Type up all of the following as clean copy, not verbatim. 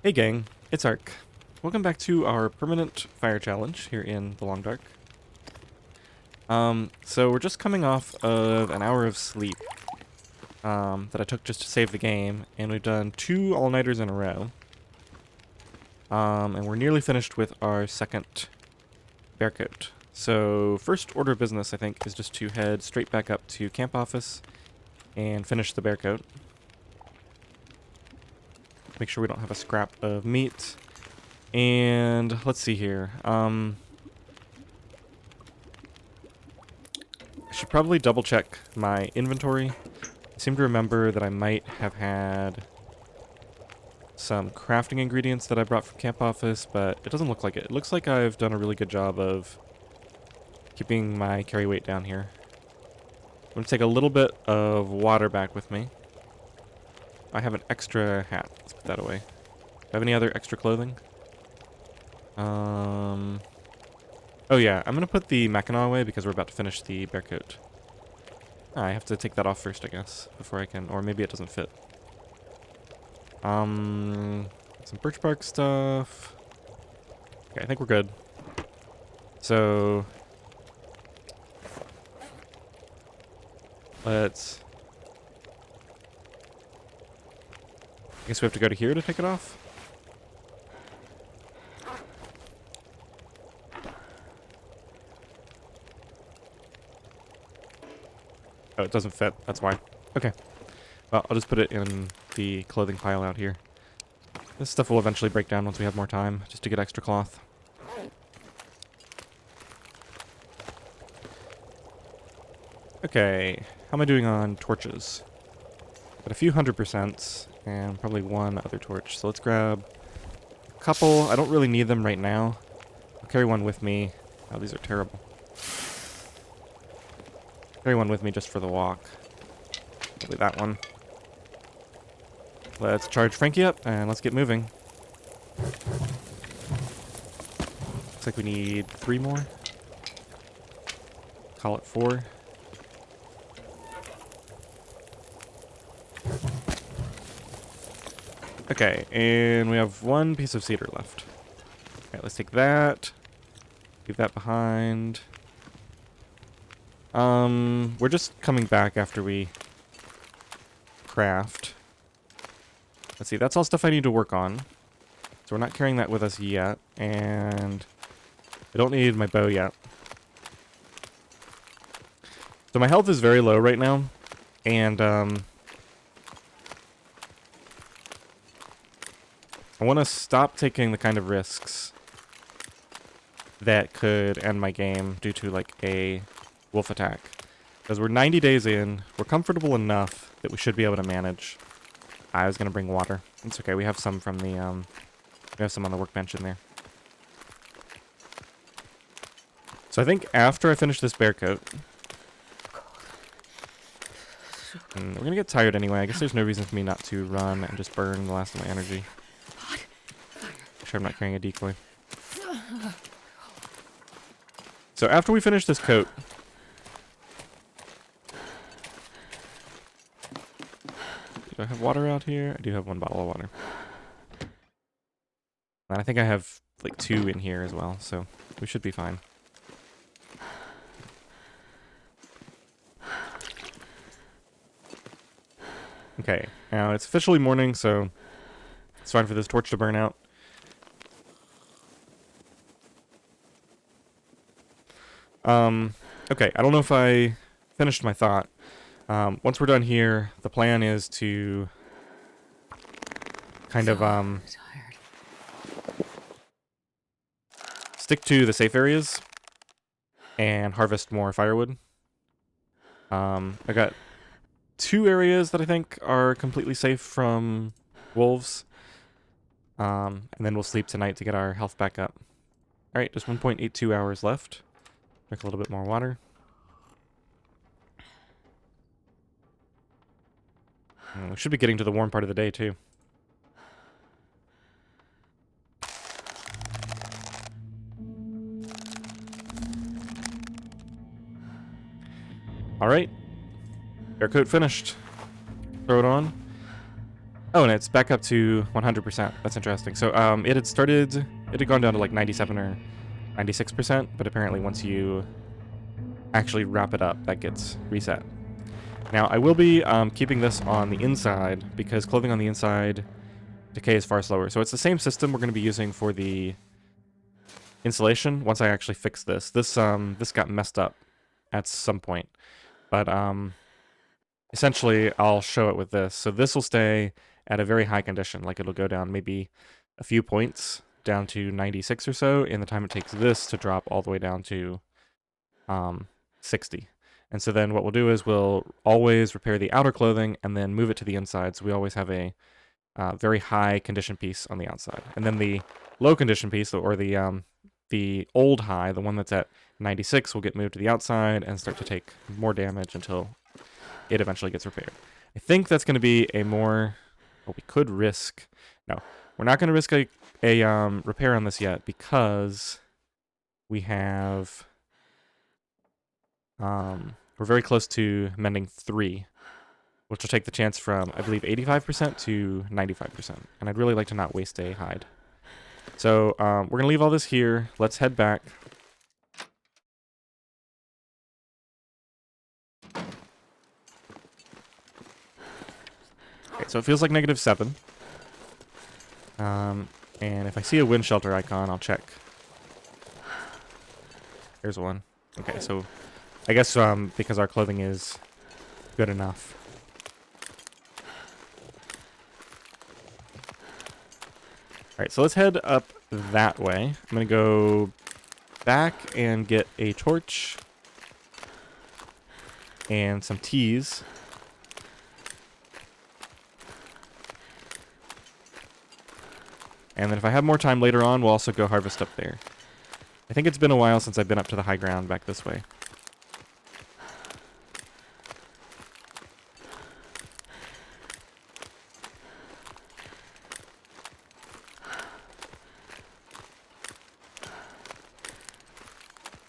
Hey gang, it's Ark. Welcome back to our permanent fire challenge here in the Long Dark. So we're just coming off of an hour of sleep that I took just to save the game, and we've done 2 all-nighters in a row. And we're nearly finished with our second bear coat. So first order of business, I think, is just to head straight back up to camp office and finish the bear coat. Make sure we don't have a scrap of meat. And let's see here. I should probably double check my inventory. I seem to remember that I might have had some crafting ingredients that I brought from camp office, but it doesn't look like it. It looks like I've done a really good job of keeping my carry weight down here. I'm going to take a little bit of water back with me. I have an extra hat. Let's put that away. Do I have any other extra clothing? Oh yeah, I'm gonna put the Mackinaw away because we're about to finish the bear coat. I have to take that off first, I guess, before I can, or maybe it doesn't fit. Some birch bark stuff. Okay, I think we're good. So let's. I guess we have to go to here to take it off. Oh, it doesn't fit. That's why. Okay. Well, I'll just put it in the clothing pile out here. This stuff will eventually break down once we have more time, just to get extra cloth. Okay. How am I doing on torches? Got a few 100%, and probably one other torch. So let's grab a couple. I don't really need them right now. I'll carry one with me. Oh, these are terrible. Carry one with me just for the walk. Probably that one. Let's charge Frankie up, and let's get moving. Looks like we need 3 more. Call it 4. Okay, and we have 1 piece of cedar left. Okay, let's take that. Leave that behind. We're just coming back after we craft. Let's see, that's all stuff I need to work on. So we're not carrying that with us yet, and I don't need my bow yet. So my health is very low right now, and I want to stop taking the kind of risks that could end my game due to like a wolf attack. Because we're 90 days in, we're comfortable enough that we should be able to manage. I was gonna bring water. It's okay, we have some from the we have some on the workbench in there. So I think after I finish this bear coat, and we're gonna get tired anyway. I guess there's no reason for me not to run and just burn the last of my energy. Make sure I'm not carrying a decoy. So after we finish this coat, do I have water out here? I do have 1 bottle of water. And I think I have like 2 in here as well, so we should be fine. Okay, now it's officially morning, so it's fine for this torch to burn out. Okay, I don't know if I finished my thought. Once we're done here, the plan is to kind of, stick to the safe areas and harvest more firewood. I got 2 areas that I think are completely safe from wolves. And then we'll sleep tonight to get our health back up. Alright, just 1.82 hours left. Drink a little bit more water. We should be getting to the warm part of the day, too. Alright. Bear coat finished. Throw it on. Oh, and it's back up to 100%. That's interesting. So it had gone down to like 97 or 96%, but apparently once you actually wrap it up, that gets reset. Now, I will be keeping this on the inside because clothing on the inside decay is far slower. So it's the same system we're going to be using for the insulation once I actually fix this. This got messed up at some point, but essentially I'll show it with this. So this will stay at a very high condition, like it'll go down maybe a few points down to 96 or so in the time it takes this to drop all the way down to 60. And so then what we'll do is we'll always repair the outer clothing and then move it to the inside. So we always have a very high condition piece on the outside. And then the low condition piece, or the old high, the one that's at 96, will get moved to the outside and start to take more damage until it eventually gets repaired. I think that's going to be a more... Well, we could risk... No, we're not going to risk a repair on this yet because we have... we're very close to mending 3, which will take the chance from, I believe, 85% to 95%. And I'd really like to not waste a hide. So we're going to leave all this here. Let's head back. Okay, so it feels like -7. And if I see a wind shelter icon, I'll check. There's one. Okay, so I guess because our clothing is good enough. Alright, so let's head up that way. I'm going to go back and get a torch and some teas. And then if I have more time later on, we'll also go harvest up there. I think it's been a while since I've been up to the high ground back this way.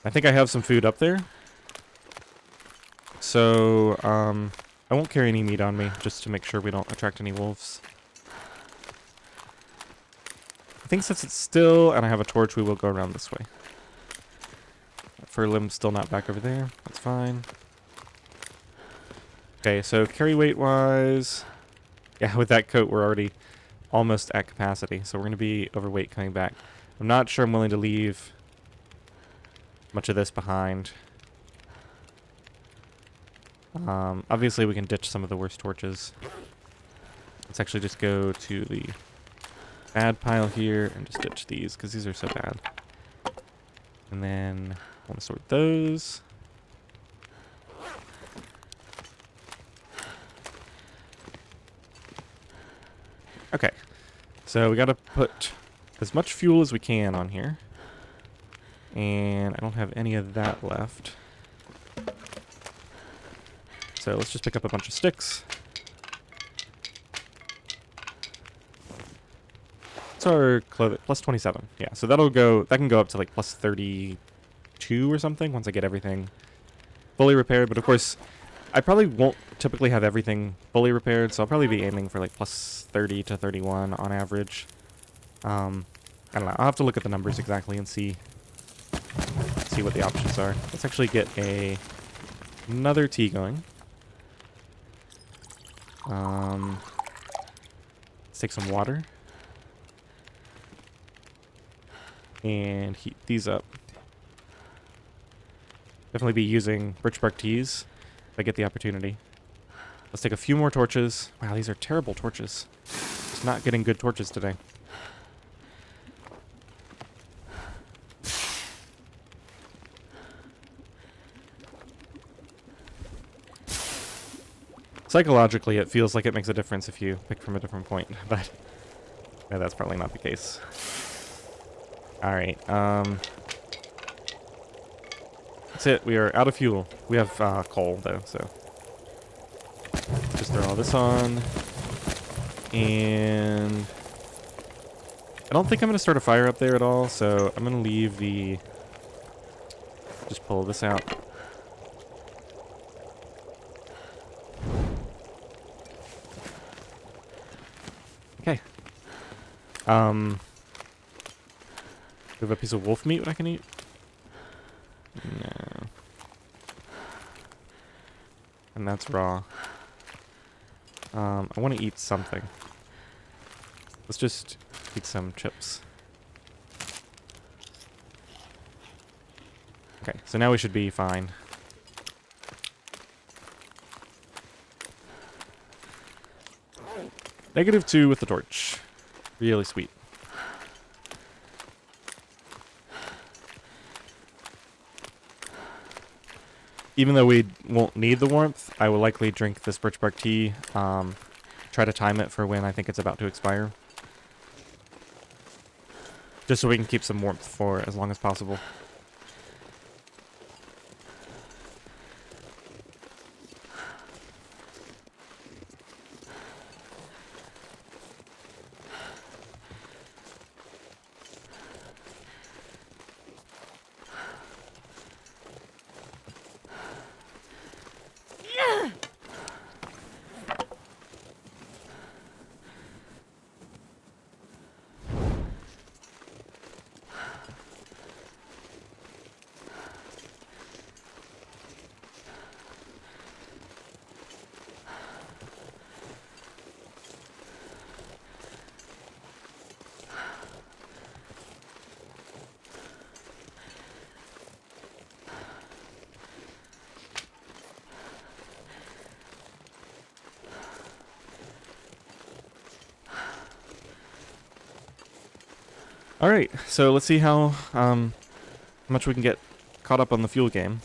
I think I have some food up there. So, I won't carry any meat on me, just to make sure we don't attract any wolves. I think since it's still, and I have a torch, we will go around this way. Fur limb's still not back over there. That's fine. Okay, so carry weight wise, yeah, with that coat we're already almost at capacity, so we're going to be overweight coming back. I'm not sure I'm willing to leave much of this behind. Obviously we can ditch some of the worst torches. Let's actually just go to the bad pile here and just ditch these because these are so bad. And then I want to sort those. Okay, so we got to put as much fuel as we can on here. And I don't have any of that left. So let's just pick up a bunch of sticks. What's our clothing? Plus 27. Yeah, so that can go up to like plus 32 or something once I get everything fully repaired. But of course, I probably won't typically have everything fully repaired, so I'll probably be aiming for like plus 30 to 31 on average. I don't know. I'll have to look at the numbers exactly and see what the options are. Let's actually get another tea going. Let's take some water and heat these up. Definitely be using birch bark teas if I get the opportunity. Let's take a few more torches. Wow, these are terrible torches. Just not getting good torches today. Psychologically, it feels like it makes a difference if you pick from a different point, but no, that's probably not the case. Alright, that's it. We are out of fuel. We have coal, though, so just throw all this on. And I don't think I'm going to start a fire up there at all, so I'm going to leave the... Just pull this out. Okay. We have a piece of wolf meat I can eat? No. And that's raw. I want to eat something. Let's just eat some chips. Okay, so now we should be fine. -2 with the torch. Really sweet. Even though we won't need the warmth, I will likely drink this birch bark tea. Try to time it for when I think it's about to expire. Just so we can keep some warmth for as long as possible. Alright, so let's see how much we can get caught up on the fuel game.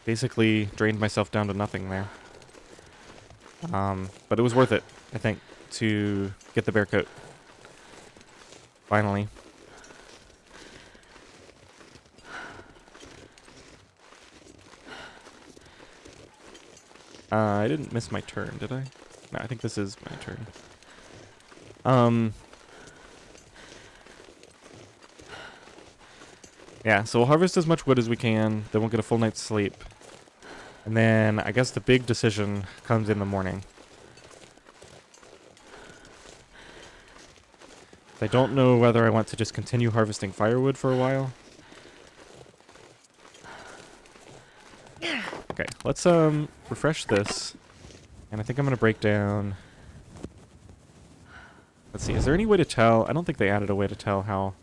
Basically drained myself down to nothing there. But it was worth it, I think, to get the bear coat. Finally. I didn't miss my turn, did I? No, I think this is my turn. Yeah, so we'll harvest as much wood as we can, then we'll get a full night's sleep. And then I guess the big decision comes in the morning. I don't know whether I want to just continue harvesting firewood for a while. Okay, let's refresh this. And I think I'm gonna break down. Let's see, is there any way to tell? I don't think they added a way to tell how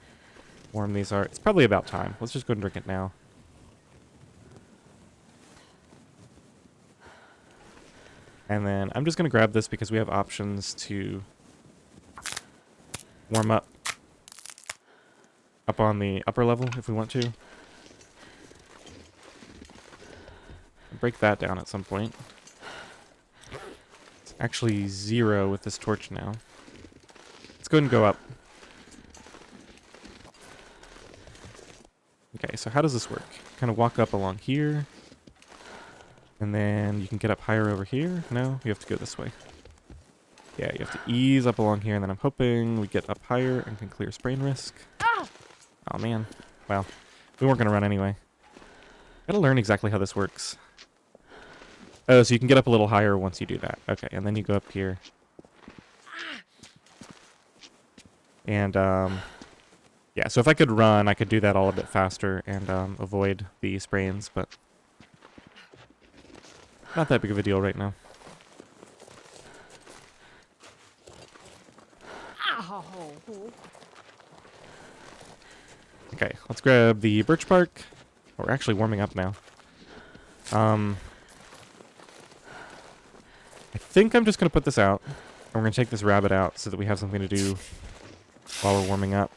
warm these are. It's probably about time. Let's just go and drink it now. And then I'm just going to grab this because we have options to warm up on the upper level if we want to. Break that down at some point. It's actually 0 with this torch now. Let's go ahead and go up. Okay, so how does this work? Kind of walk up along here. And then you can get up higher over here. No, you have to go this way. Yeah, you have to ease up along here, and then I'm hoping we get up higher and can clear sprain risk. Oh man. Well, we weren't going to run anyway. Gotta learn exactly how this works. Oh, so you can get up a little higher once you do that. Okay, and then you go up here. And, yeah, so if I could run, I could do that all a bit faster and avoid the sprains, but not that big of a deal right now. Okay, let's grab the birch bark. Oh, we're actually warming up now. I think I'm just going to put this out. And we're going to take this rabbit out so that we have something to do while we're warming up.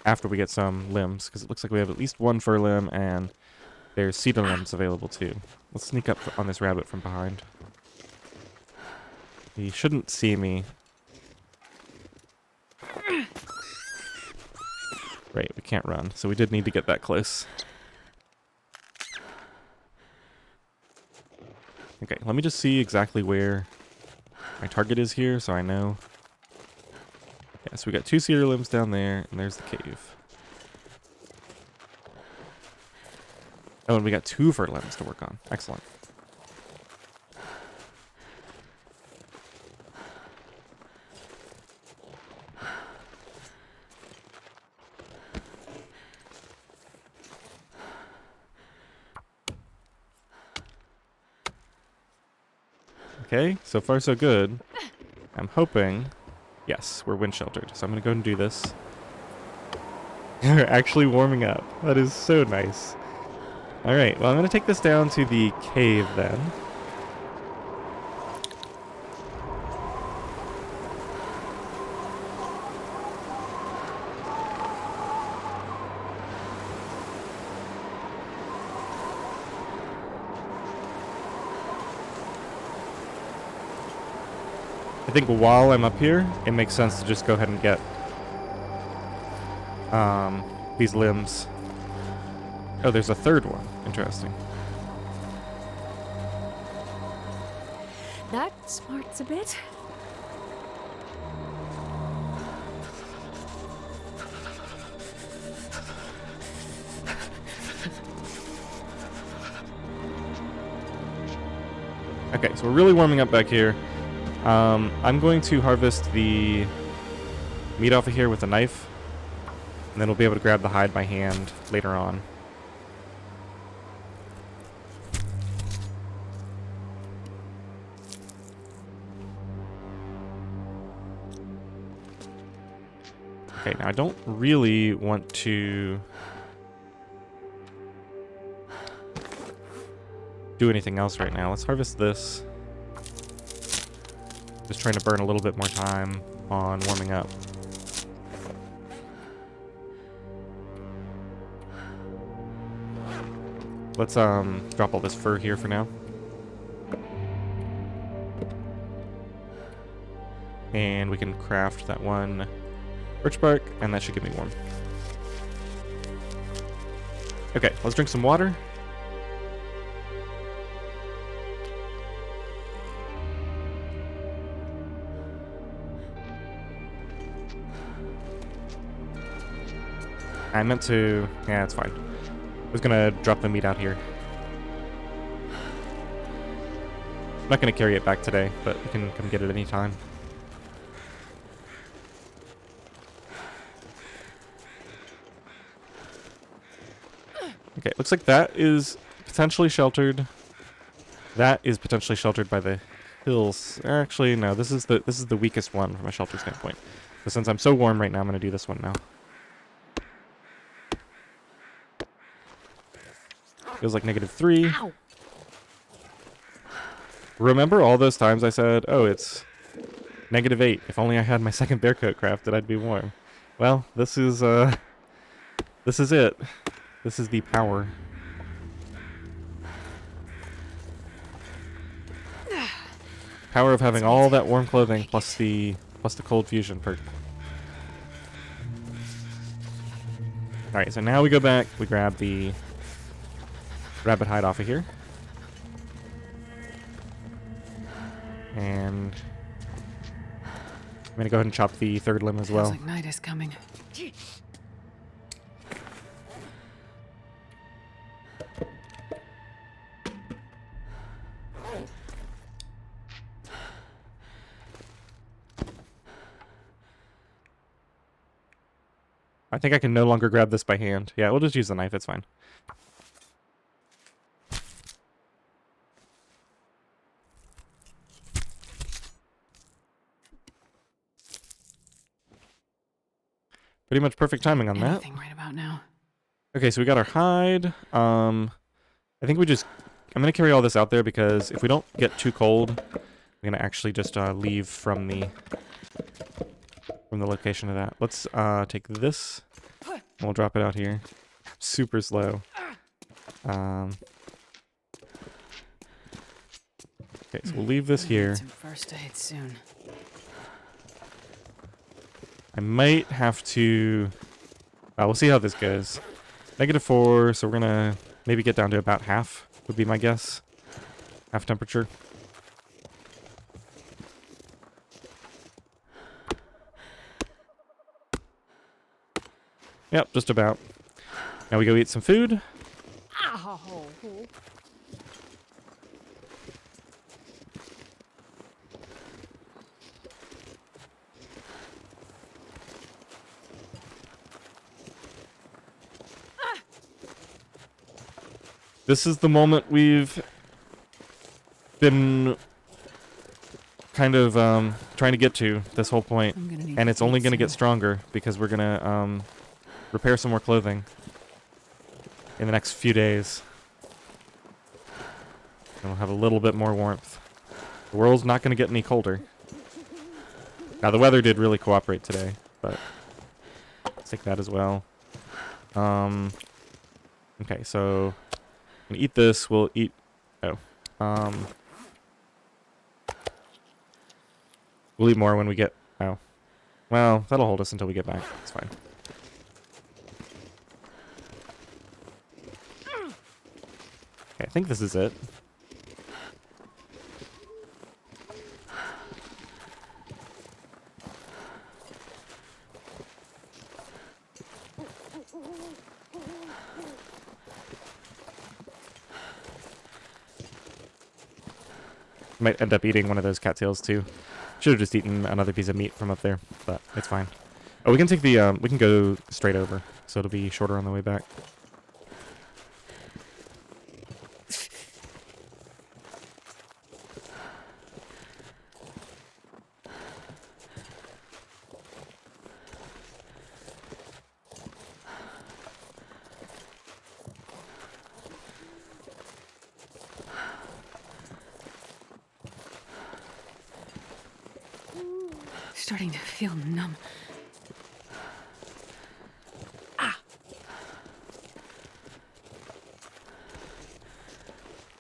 After we get some limbs, because it looks like we have at least 1 fur limb, and there's cedar limbs available too. Let's sneak up on this rabbit from behind. He shouldn't see me. Right, we can't run, so we did need to get that close. Okay, let me just see exactly where my target is here, so I know. Yeah, so we got 2 cedar limbs down there, and there's the cave. Oh, and we got 2 fir limbs to work on. Excellent. Okay, so far so good. I'm hoping... Yes, we're wind sheltered, so I'm going to go ahead and do this. We're actually warming up. That is so nice. Alright, well I'm going to take this down to the cave then. I think while I'm up here, it makes sense to just go ahead and get these limbs. Oh, there's a third one. Interesting. That smarts a bit. Okay, so we're really warming up back here. I'm going to harvest the meat off of here with a knife, and then we'll be able to grab the hide by hand later on. Okay, now I don't really want to do anything else right now. Let's harvest this. Just trying to burn a little bit more time on warming up. Let's drop all this fur here for now. And we can craft that one birch bark, and that should get me warm. Okay, let's drink some water. I meant to... Yeah, it's fine. I was gonna drop the meat out here. I'm not gonna carry it back today, but we can come get it anytime. Okay, looks like that is potentially sheltered. That is potentially sheltered by the hills. Actually, no, this is the weakest one from a shelter standpoint. So since I'm so warm right now, I'm gonna do this one now. Feels like -3. Ow. Remember all those times I said, oh, it's -8. If only I had my second bear coat crafted, I'd be warm. Well, this is it. This is the power. Power of having all that warm clothing plus the cold fusion perk. Alright, so now we go back, we grab the rabbit hide off of here. And I'm gonna go ahead and chop the third limb as well. Feels like night is coming. I think I can no longer grab this by hand. Yeah, we'll just use the knife, it's fine. Pretty much perfect timing on that. Anything right about now. Okay, so we got our hide. I think I'm gonna carry all this out there because if we don't get too cold, I'm gonna actually just leave from the location of that. Let's take this and we'll drop it out here. Super slow. Okay, so we'll leave this here. Some first aid soon. I might have to... we'll see how this goes. -4, so we're gonna maybe get down to about half, would be my guess. Half temperature. Yep, just about. Now we go eat some food. Ow. This is the moment we've been kind of trying to get to this whole point. I'm gonna need And to it's only eat going to get soon. stronger because we're going to repair some more clothing in the next few days. And we'll have a little bit more warmth. The world's not going to get any colder. Now, the weather did really cooperate today, but let's take that as well. Okay, so I'm going to eat this. We'll eat... Oh. We'll eat more when we get... Oh. Well, that'll hold us until we get back. It's fine. Okay, I think this is it. Might end up eating one of those cattails too. Should have just eaten another piece of meat from up there, but it's fine. Oh, we can take the we can go straight over, so it'll be shorter on the way back. Starting to feel numb. I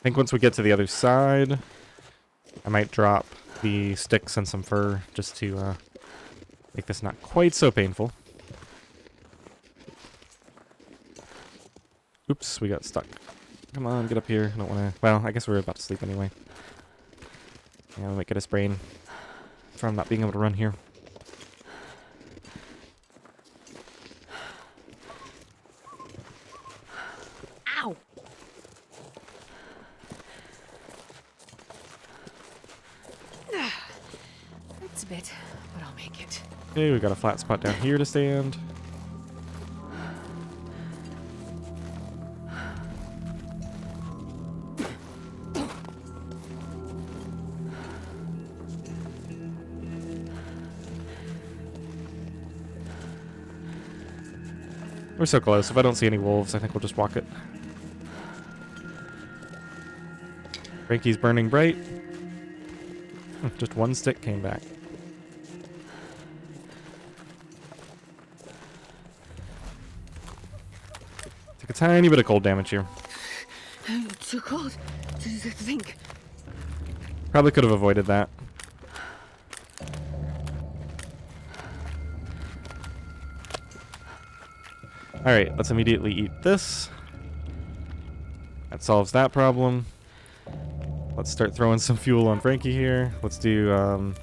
think once we get to the other side, I might drop the sticks and some fur just to make this not quite so painful. Oops, we got stuck. Come on, get up here. I don't want to... Well, I guess we're about to sleep anyway. Yeah, we might get a sprain from not being able to run here. Ow! Hurts a bit, but I'll make it. Okay, we got a flat spot down here to stand. We're so close. If I don't see any wolves, I think we'll just walk it. Frankie's burning bright. Just one stick came back. Took a tiny bit of cold damage here. Too cold to think. Probably could have avoided that. Alright, let's immediately eat this. That solves that problem. Let's start throwing some fuel on Frankie here. Let's do, I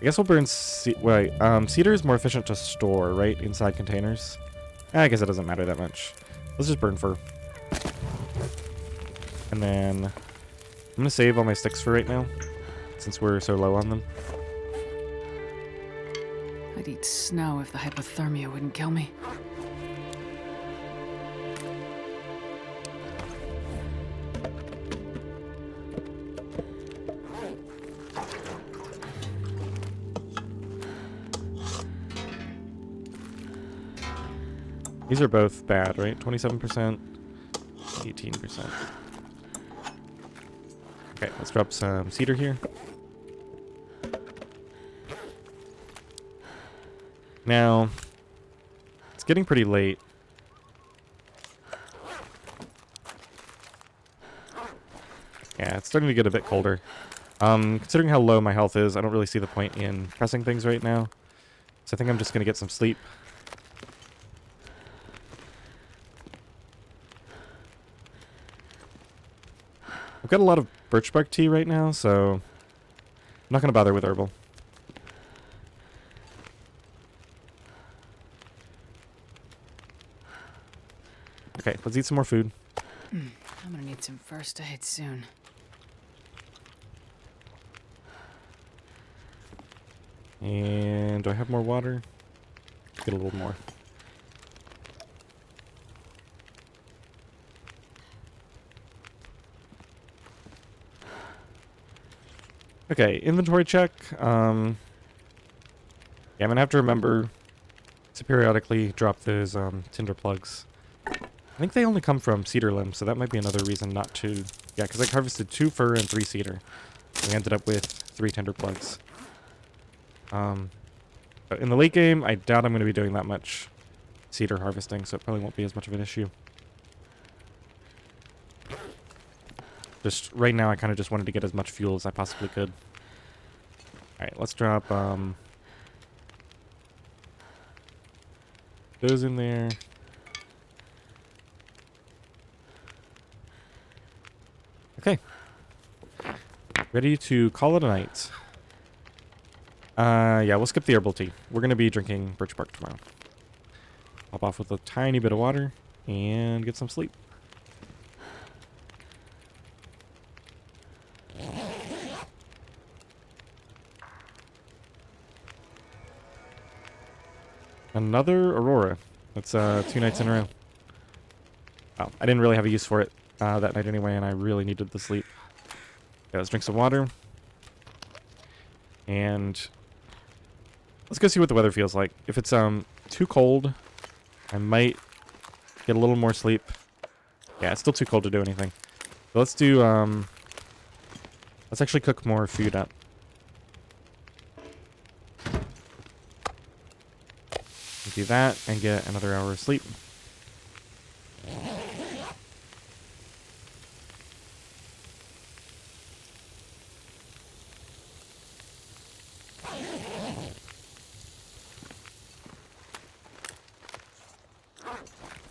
guess we'll burn... cedar is more efficient to store, right? Inside containers. I guess it doesn't matter that much. Let's just burn fur. And then... I'm gonna save all my sticks for right now, since we're so low on them. I'd eat snow if the hypothermia wouldn't kill me. These are both bad, right? 27%, 18%. Okay, let's drop some cedar here. Now, it's getting pretty late. Yeah, it's starting to get a bit colder. Considering how low my health is, I don't really see the point in pressing things right now. So I think I'm just going to get some sleep. I've got a lot of birch bark tea right now, so I'm not going to bother with herbal. Okay, let's eat some more food. need some first aid soon. And do I have more water? Get a little more. Okay, inventory check. Yeah, I'm gonna have to remember to periodically drop those tinder plugs. I think they only come from cedar limbs, so that might be another reason not to. Yeah, because I harvested 2 fir and 3 cedar. We ended up with 3 tinder plugs. But in the late game, I doubt I'm going to be doing that much cedar harvesting, so it probably won't be as much of an issue. Just right now, I kind of just wanted to get as much fuel as I possibly could. Alright, let's drop those in there. Okay. Ready to call it a night. Yeah, we'll skip the herbal tea. We're going to be drinking birch bark tomorrow. Hop off with a tiny bit of water and get some sleep. Another Aurora. That's 2 nights in a row. Wow, I didn't really have a use for it that night anyway, and I really needed the sleep. Okay, let's drink some water. And let's go see what the weather feels like. If it's too cold, I might get a little more sleep. Yeah, it's still too cold to do anything. So let's do let's actually cook more food up. Do that and get another hour of sleep.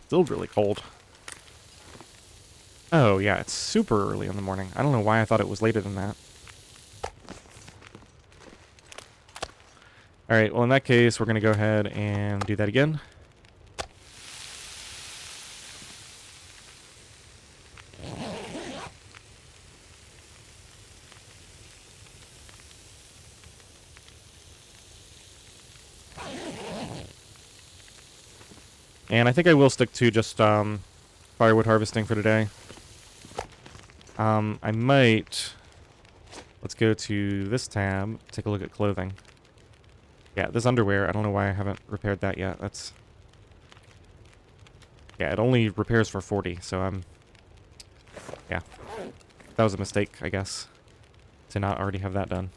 Still really cold. Oh, yeah, it's super early in the morning. I don't know why I thought it was later than that. Alright, well in that case, we're going to go ahead and do that again. And I think I will stick to just firewood harvesting for today. I might... Let's go to this tab, take a look at clothing. Yeah, this underwear, I don't know why I haven't repaired that yet. That's... Yeah, it only repairs for 40, so I'm... Yeah. That was a mistake, I guess, to not already have that done.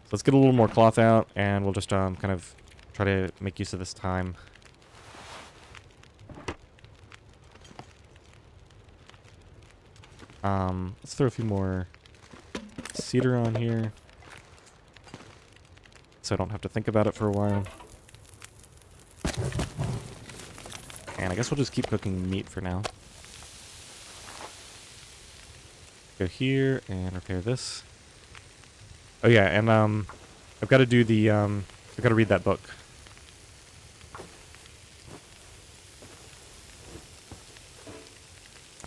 So let's get a little more cloth out, and we'll just kind of try to make use of this time. Let's throw a few more cedar on here, so I don't have to think about it for a while. And I guess we'll just keep cooking meat for now. Go here and repair this. Oh yeah, and I've got to do the I've got to read that book.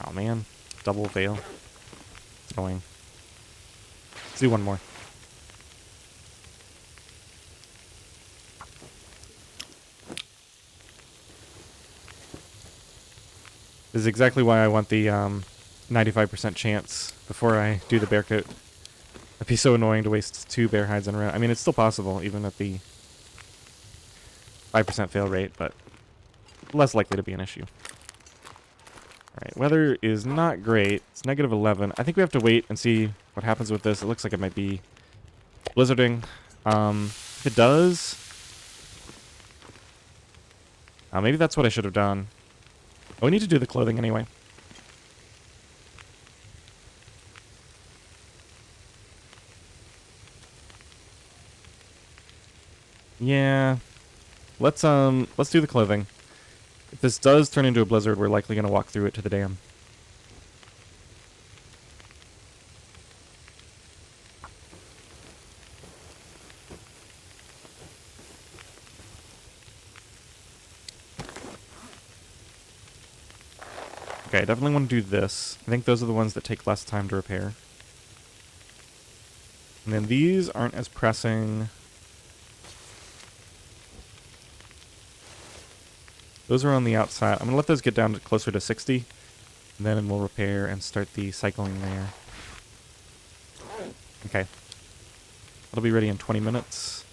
Oh man, double fail. It's annoying. Let's do one more. This is exactly why I want the 95% chance before I do the bear coat. It'd be so annoying to waste 2 bear hides in a row. I mean, it's still possible, even at the 5% fail rate, but less likely to be an issue. Alright, weather is not great. It's negative 11. I think we have to wait and see what happens with this. It looks like it might be blizzarding. If it does... maybe that's what I should have done. Oh, we need to do the clothing anyway. Yeah. Let's do the clothing. If this does turn into a blizzard, we're likely going to walk through it to the dam. Okay, I definitely want to do this. I think those are the ones that take less time to repair. And then these aren't as pressing. Those are on the outside. I'm going to let those get down to closer to 60. And then we'll repair and start the cycling there. Okay. That'll be ready in 20 minutes.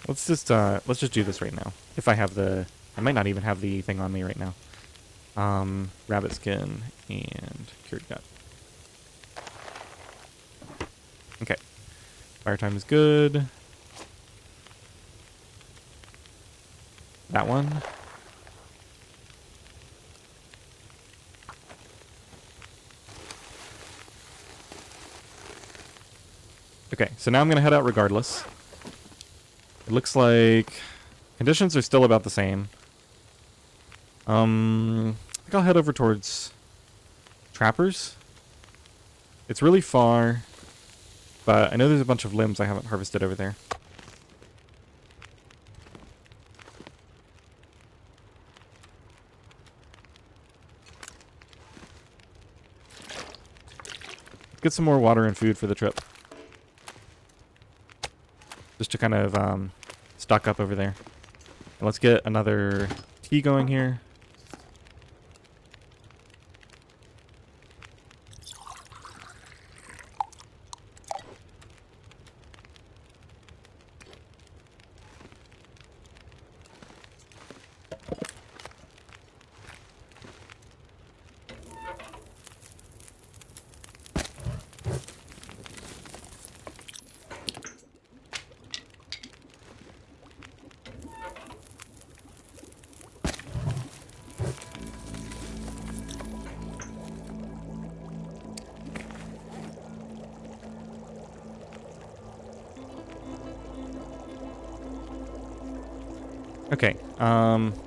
Let's just do this right now. If I have the... I might not even have the thing on me right now. Rabbit skin and cured gut. Okay. Fire time is good. That one. Okay, so now I'm going to head out regardless. It looks like conditions are still about the same. I think I'll head over towards Trappers. It's really far, but I know there's a bunch of limbs I haven't harvested over there. Get some more water and food for the trip. Just to kind of stock up over there. And let's get another tea going here. Okay,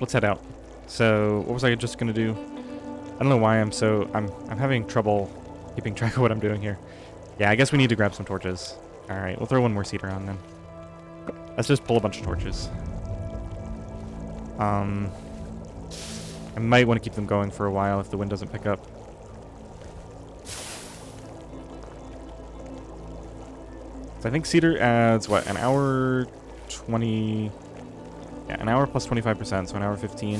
let's head out. So, what was I just gonna do? I don't know why I'm having trouble keeping track of what I'm doing here. Yeah, I guess we need to grab some torches. Alright, we'll throw one more seed around then. Let's just pull a bunch of torches. I might want to keep them going for a while if the wind doesn't pick up. So I think cedar adds, what, an hour 20... Yeah, an hour plus 25%, so an hour 15.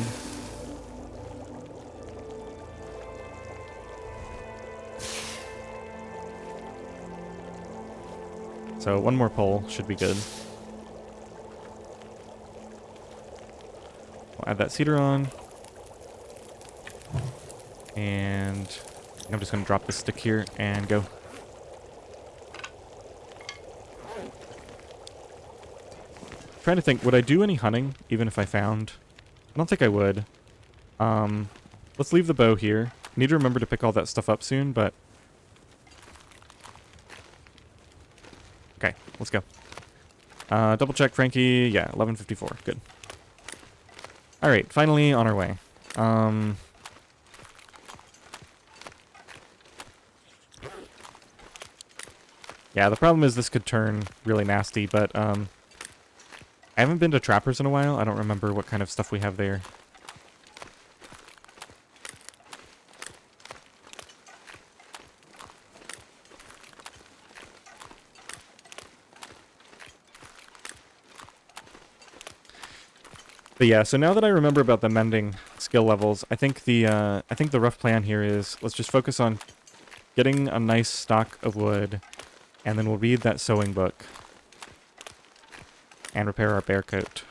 So one more pull should be good. We'll add that cedar on. And I'm just going to drop this stick here and go. Trying to think, would I do any hunting even if I found? I don't think I would. Let's leave the bow here. Need to remember to pick all that stuff up soon, but... Okay, let's go. Double check Frankie. Yeah, 11:54. Good. Alright, finally on our way. Yeah, the problem is this could turn really nasty, but I haven't been to Trappers in a while. I don't remember what kind of stuff we have there. But yeah, so now that I remember about the mending skill levels, I think the rough plan here is let's just focus on getting a nice stock of wood, and then we'll read that sewing book and repair our bear coat.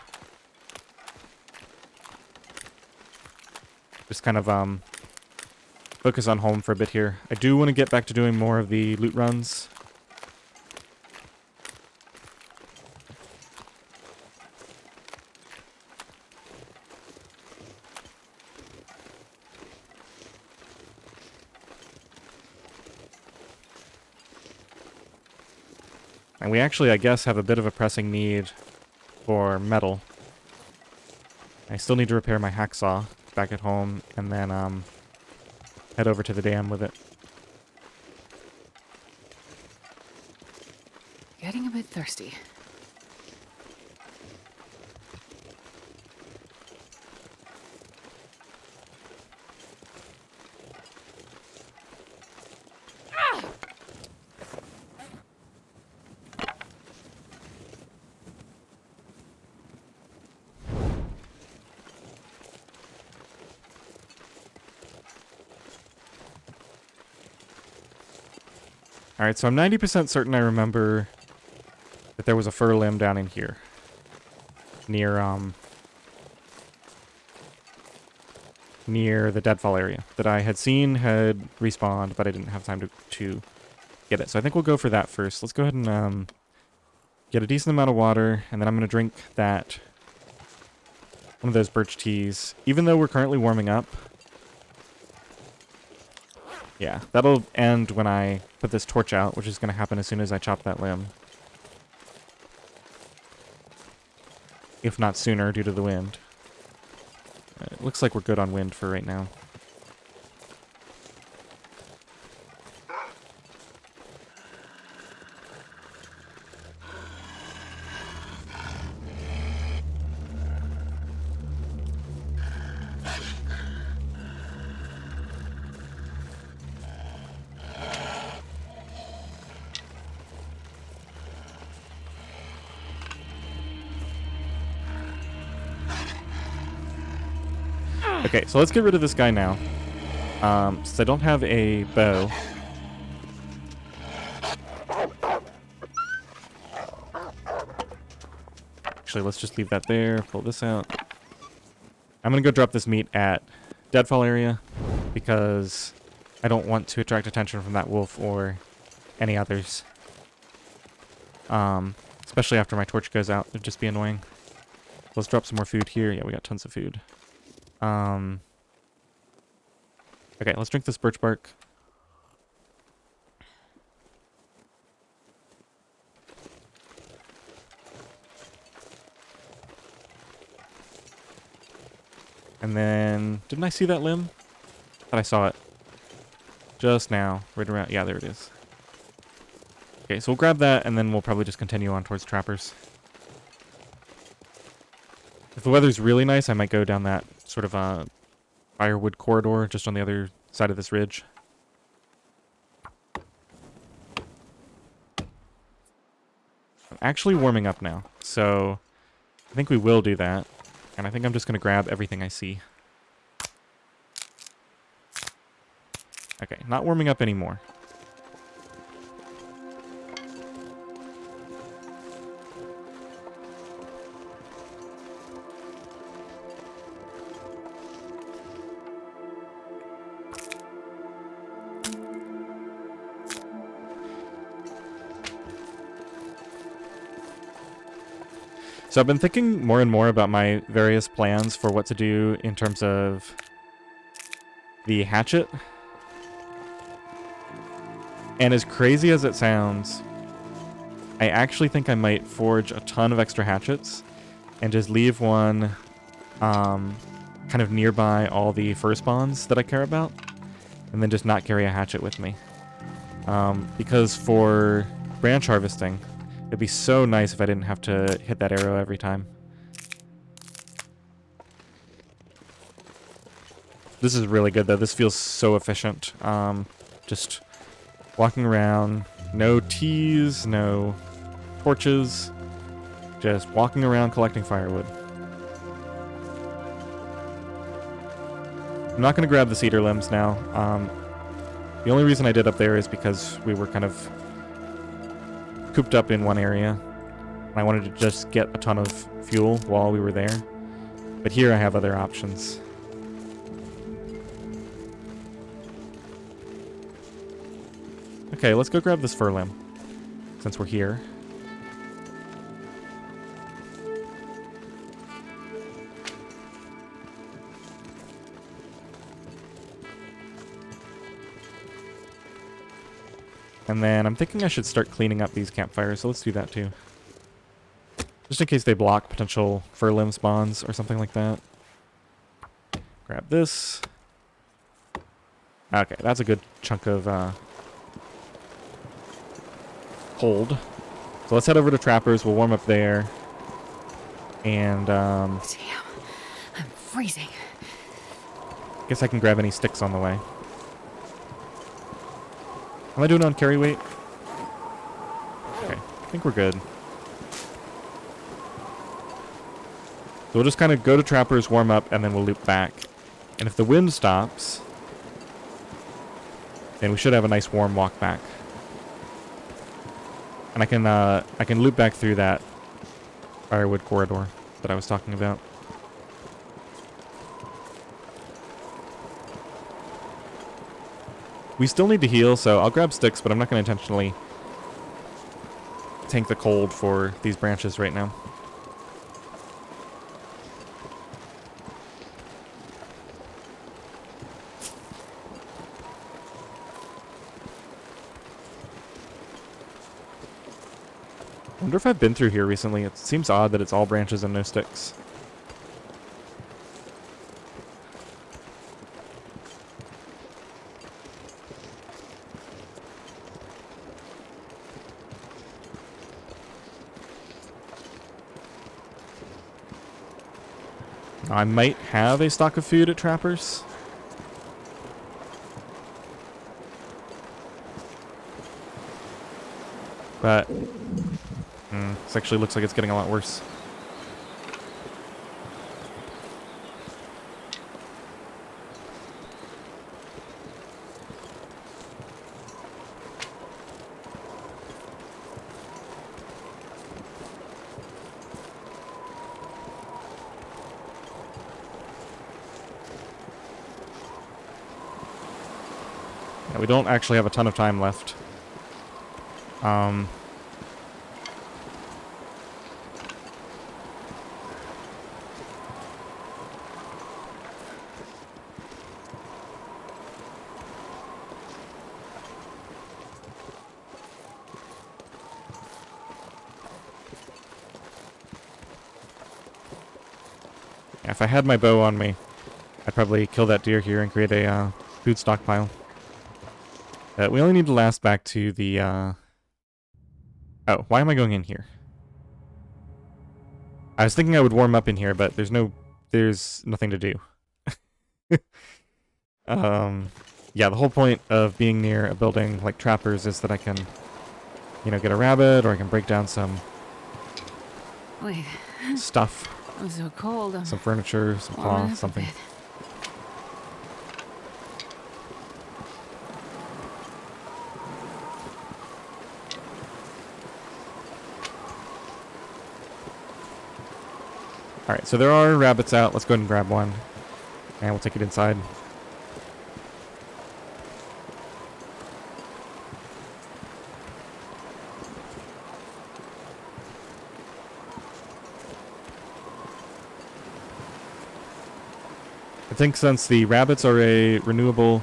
Just kind of focus on home for a bit here. I do want to get back to doing more of the loot runs. And we actually, I guess, have a bit of a pressing need for metal. I still need to repair my hacksaw back at home, and then head over to the dam with it. Getting a bit thirsty. Alright, so I'm 90% certain I remember that there was a fur limb down in here. Near the deadfall area that I had seen had respawned, but I didn't have time to get it. So I think we'll go for that first. Let's go ahead and get a decent amount of water, and then I'm going to drink that, one of those birch teas. Even though we're currently warming up, yeah, that'll end when I put this torch out, which is going to happen as soon as I chop that limb. If not sooner, due to the wind. It looks like we're good on wind for right now. Okay, so let's get rid of this guy now. Since I don't have a bow. Actually, let's just leave that there. Pull this out. I'm going to go drop this meat at deadfall area because I don't want to attract attention from that wolf or any others. Especially after my torch goes out. It'd just be annoying. Let's drop some more food here. Yeah, we got tons of food. Okay, let's drink this birch bark. And then, didn't I see that limb? Thought I saw it. Just now, right around, yeah, there it is. Okay, so we'll grab that, and then we'll probably just continue on towards trappers. If the weather's really nice, I might go down that sort of firewood corridor just on the other side of this ridge. I'm actually warming up now, so I think we will do that. And I think I'm just going to grab everything I see. Okay, not warming up anymore. So I've been thinking more and more about my various plans for what to do in terms of the hatchet. And as crazy as it sounds, I actually think I might forge a ton of extra hatchets and just leave one kind of nearby all the fur spawns that I care about, and then just not carry a hatchet with me. Because for branch harvesting, it'd be so nice if I didn't have to hit that arrow every time. This is really good, though. This feels so efficient. Just walking around. No teas, no torches. Just walking around collecting firewood. I'm not going to grab the cedar limbs now. The only reason I did up there is because we were kind of cooped up in one area, and I wanted to just get a ton of fuel while we were there. But here I have other options. Okay, let's go grab this fur limb, since we're here. And then I'm thinking I should start cleaning up these campfires, so let's do that too. Just in case they block potential fur limb spawns or something like that. Grab this. Okay, that's a good chunk of hold. So let's head over to Trappers. We'll warm up there. And Damn, I'm freezing. guess I can grab any sticks on the way. Am I doing it on carry weight? Okay, I think we're good. So we'll just kind of go to Trappers, warm up, and then we'll loop back. And if the wind stops, then we should have a nice warm walk back. And I can loop back through that firewood corridor that I was talking about. We still need to heal, so I'll grab sticks, but I'm not going to intentionally tank the cold for these branches right now. I wonder if I've been through here recently. It seems odd that it's all branches and no sticks. I might have a stock of food at Trapper's. But this actually looks like it's getting a lot worse. Yeah, we don't actually have a ton of time left. Yeah, if I had my bow on me, I'd probably kill that deer here and create a food stockpile. We only need to last back to the... Oh, why am I going in here? I was thinking I would warm up in here, but there's nothing to do. Yeah, the whole point of being near a building like Trapper's is that I can, you know, get a rabbit, or I can break down some Wait, stuff, I'm so cold. I'm some furniture, some warming cloth, up a something. bit. Alright, so there are rabbits out. Let's go ahead and grab one. And we'll take it inside. I think since the rabbits are a renewable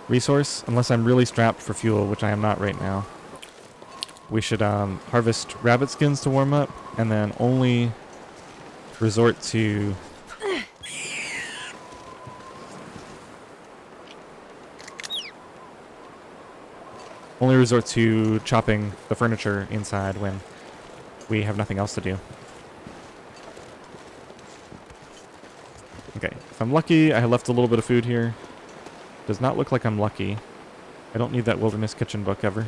resource, unless I'm really strapped for fuel, which I am not right now, we should harvest rabbit skins to warm up, and then only resort to chopping the furniture inside when we have nothing else to do. Okay, if I'm lucky, I left a little bit of food here. Does not look like I'm lucky. I don't need that wilderness kitchen book ever.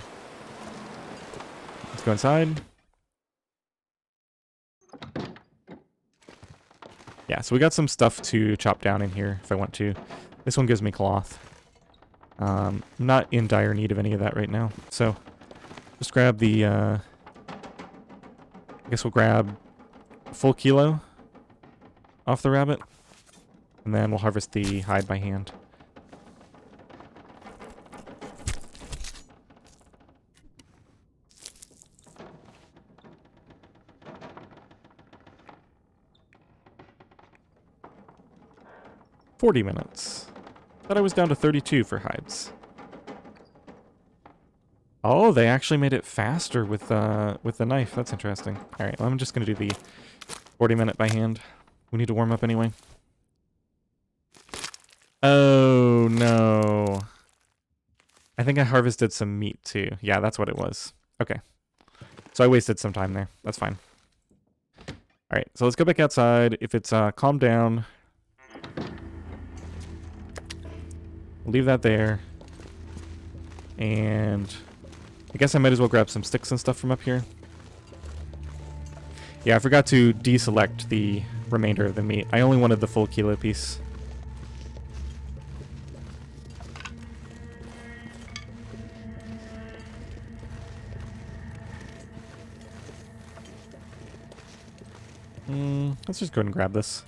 Let's go inside. Yeah, so we got some stuff to chop down in here if I want to. This one gives me cloth. I'm not in dire need of any of that right now. So, just grab the, I guess we'll grab a full kilo off the rabbit. And then we'll harvest the hide by hand. "40 minutes. Thought I was down to 32 for hides." Oh, they actually made it faster with the knife. That's interesting. All right, well, I'm just gonna do the 40-minute by hand. We need to warm up anyway. Oh no! I think I harvested some meat too. Yeah, that's what it was. Okay, so I wasted some time there. That's fine. All right, so let's go back outside. If it's calmed down. Leave that there. And I guess I might as well grab some sticks and stuff from up here. Yeah, I forgot to deselect the remainder of the meat. I only wanted the full kilo piece. Let's just go ahead and grab this.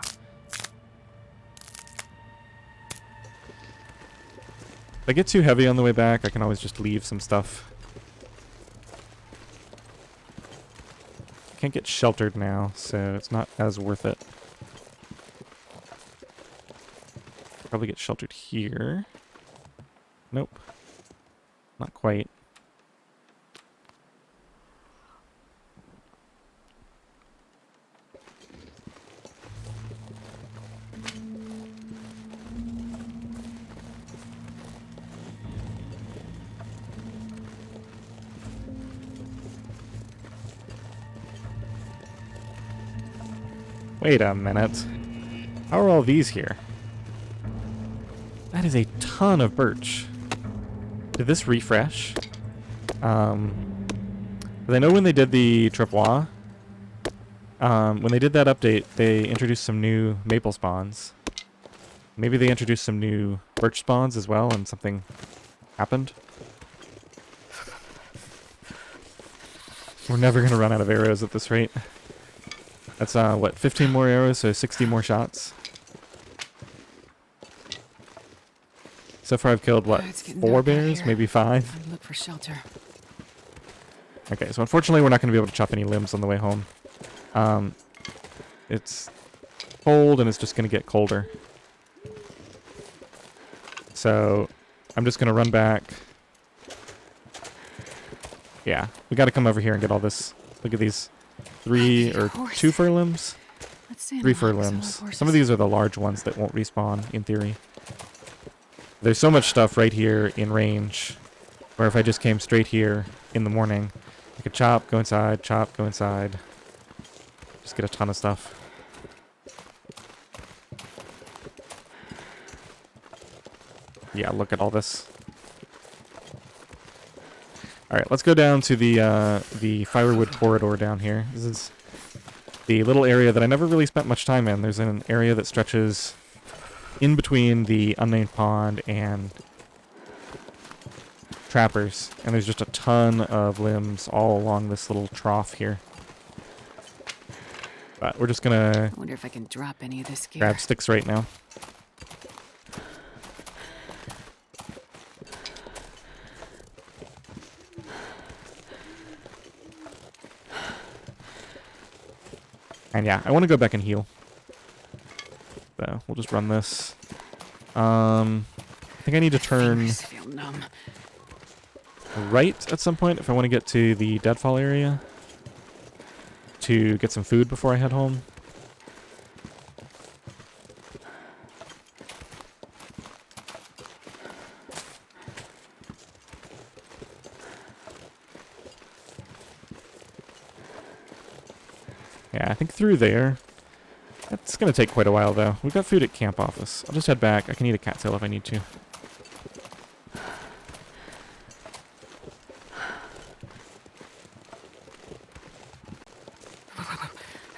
If I get too heavy on the way back, I can always just leave some stuff. Can't get sheltered now, so it's not as worth it. Probably get sheltered here. Nope. Not quite. Wait a minute. How are all these here? That is a ton of birch. Did this refresh? 'Cause I know when they did the triploir, when they did that update, they introduced some new maple spawns. Maybe they introduced some new birch spawns as well, and something happened. We're never gonna run out of arrows at this rate. That's, what, 15 more arrows, so 60 more shots. So far I've killed, what, 4 bears? Maybe 5? I'd look for shelter. Okay, so unfortunately we're not going to be able to chop any limbs on the way home. It's cold and it's just going to get colder. So I'm just going to run back. Yeah, we got to come over here and get all this. Look at these 3 or 2 fur limbs? 3 fur limbs. Some of these are the large ones that won't respawn, in theory. There's so much stuff right here in range, where if I just came straight here in the morning, I could chop, go inside, chop, go inside. Just get a ton of stuff. Yeah, look at all this. Alright, let's go down to the firewood corridor down here. This is the little area that I never really spent much time in. There's an area that stretches in between the unnamed pond and trappers, and there's just a ton of limbs all along this little trough here. But we're just gonna I wonder if I can drop any of this gear. grab sticks right now. And yeah, I want to go back and heal. So we'll just run this. I think I need to turn Fingers feel numb. right at some point if I want to get to the deadfall area to get some food before I head home. Yeah, I think through there. That's going to take quite a while, though. We've got food at camp office. I'll just head back. I can eat a cattail if I need to.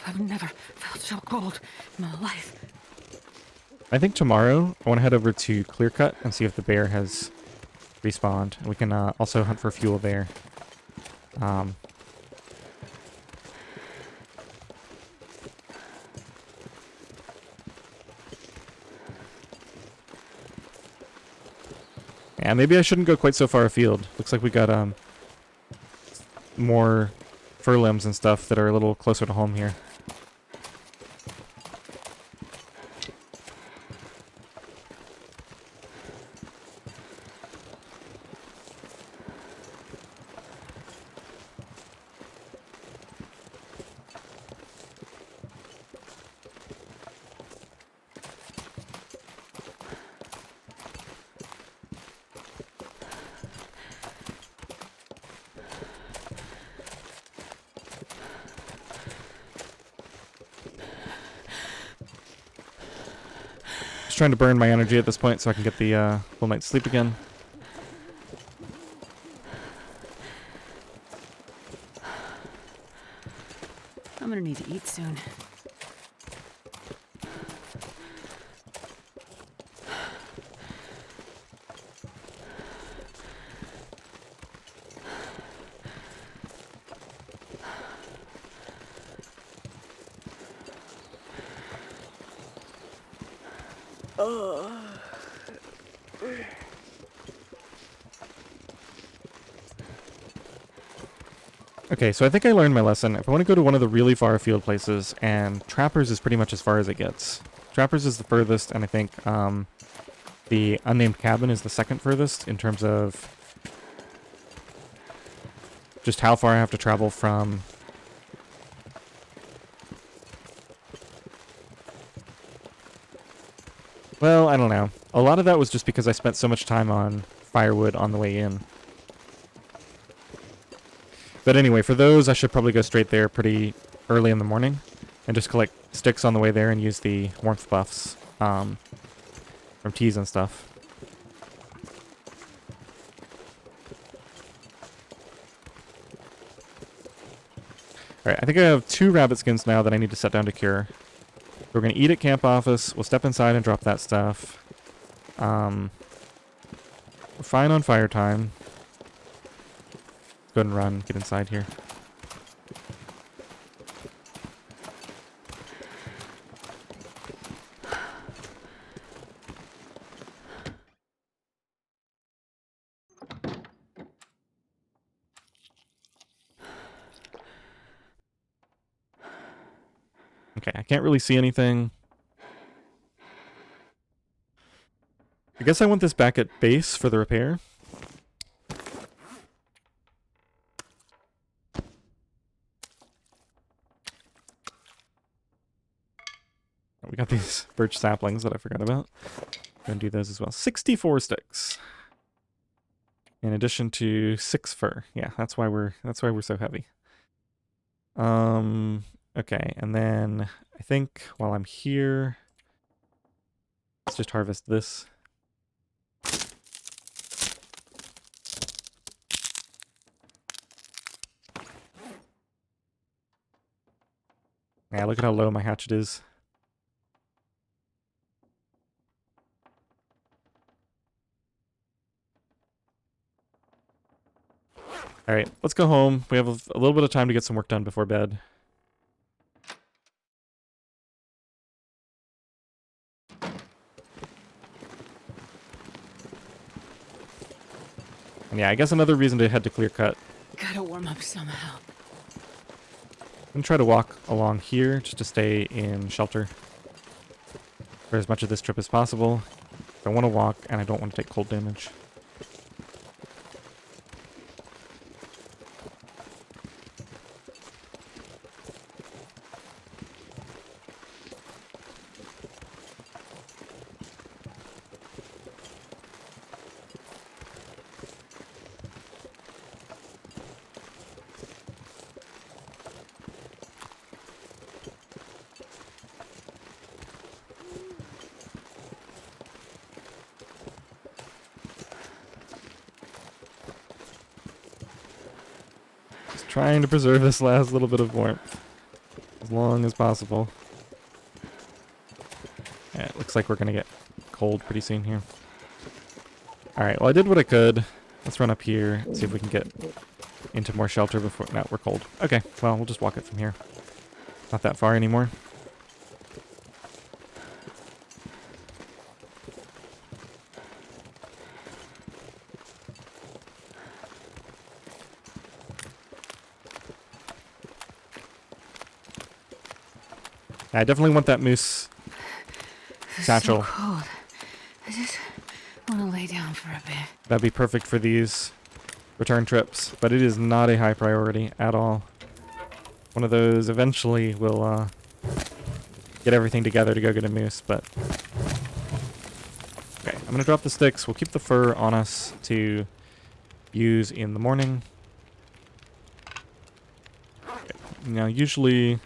I've never felt so cold in my life. I think tomorrow I want to head over to Clearcut and see if the bear has respawned. And we can also hunt for fuel there. Yeah, maybe I shouldn't go quite so far afield. Looks like we got more fur limbs and stuff that are a little closer to home here. Just trying to burn my energy at this point so I can get the full night's sleep again. I'm gonna need to eat soon. Okay, so I think I learned my lesson. If I want to go to one of the really far afield places, and Trappers is pretty much as far as it gets. Trappers is the furthest, and I think the unnamed cabin is the second furthest in terms of just how far I have to travel from... Well, I don't know. A lot of that was just because I spent so much time on firewood on the way in. But anyway, for those, I should probably go straight there pretty early in the morning and just collect sticks on the way there and use the warmth buffs from teas and stuff. Alright, I think I have 2 rabbit skins now that I need to set down to cure. We're going to eat at camp office. We'll step inside and drop that stuff. We're fine on fire time. Go ahead and run. Get inside here. Okay, I can't really see anything. I guess I want this back at base for the repair. We got these birch saplings that I forgot about. Gonna do those as well. 64 sticks. In addition to 6 fur. Yeah, that's why we're so heavy. Okay, and then I think while I'm here, let's just harvest this. Yeah, look at how low my hatchet is. Alright, let's go home. We have a little bit of time to get some work done before bed. And yeah, I guess another reason to head to Clearcut. Gotta warm up somehow. I'm gonna try to walk along here just to stay in shelter for as much of this trip as possible. I want to walk and I don't want to take cold damage. Trying to preserve this last little bit of warmth as long as possible. Yeah, it looks like we're gonna get cold pretty soon here. Alright, well I did what I could. Let's run up here and see if we can get into more shelter before... No, we're cold. Okay, well we'll just walk it from here. Not that far anymore. I definitely want that moose satchel. It's so cold. I just want to lay down for a bit. That'd be perfect for these return trips, but it is not a high priority at all. One of those eventually will get everything together to go get a moose, but... Okay, I'm gonna drop the sticks. We'll keep the fur on us to use in the morning. Okay. Now, usually...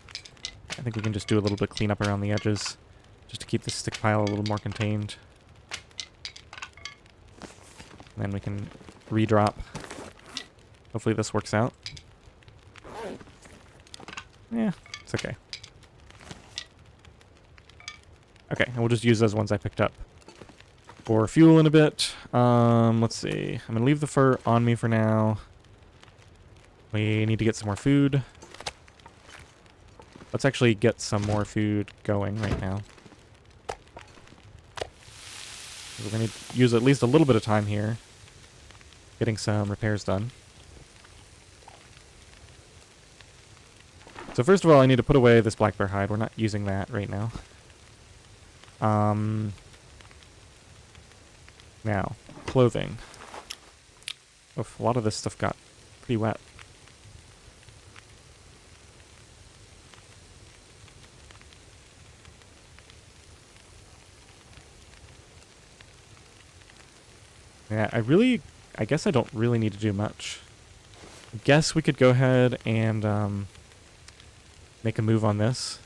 I think we can just do a little bit cleanup around the edges just to keep the stick pile a little more contained. And then we can redrop. Hopefully this works out. Yeah, it's okay. Okay, and we'll just use those ones I picked up for fuel in a bit. Let's see. I'm going to leave the fur on me for now. We need to get some more food. Let's actually get some more food going right now. We're going to use at least a little bit of time here getting some repairs done. So first of all, I need to put away this black bear hide. We're not using that right now. Now, clothing. Oof, a lot of this stuff got pretty wet. Yeah, I guess I don't really need to do much. I guess we could go ahead and make a move on this.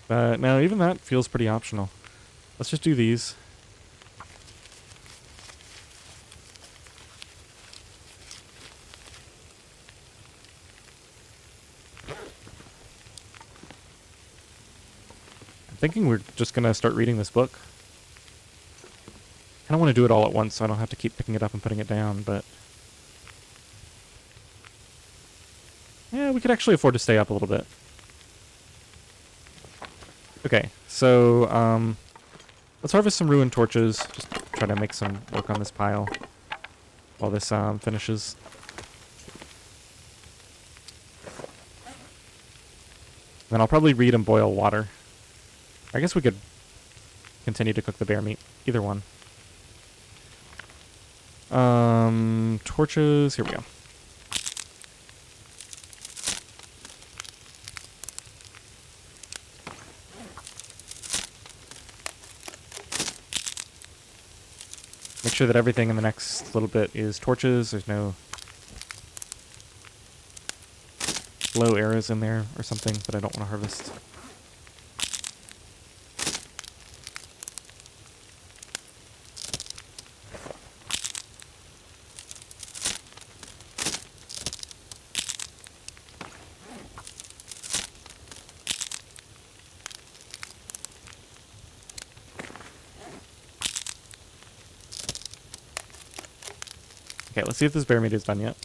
But no, even that feels pretty optional. Let's just do these. I'm thinking we're just gonna start reading this book. I don't want to do it all at once, so I don't have to keep picking it up and putting it down, but... yeah, we could actually afford to stay up a little bit. Okay, so, let's harvest some ruined torches. Just try to make some work on this pile while this, finishes. Then I'll probably read and boil water. I guess we could continue to cook the bear meat. Either one. Torches. Here we go. Make sure that everything in the next little bit is torches. There's no low arrows in there or something that I don't want to harvest. Okay, let's see if this bear meat is done yet.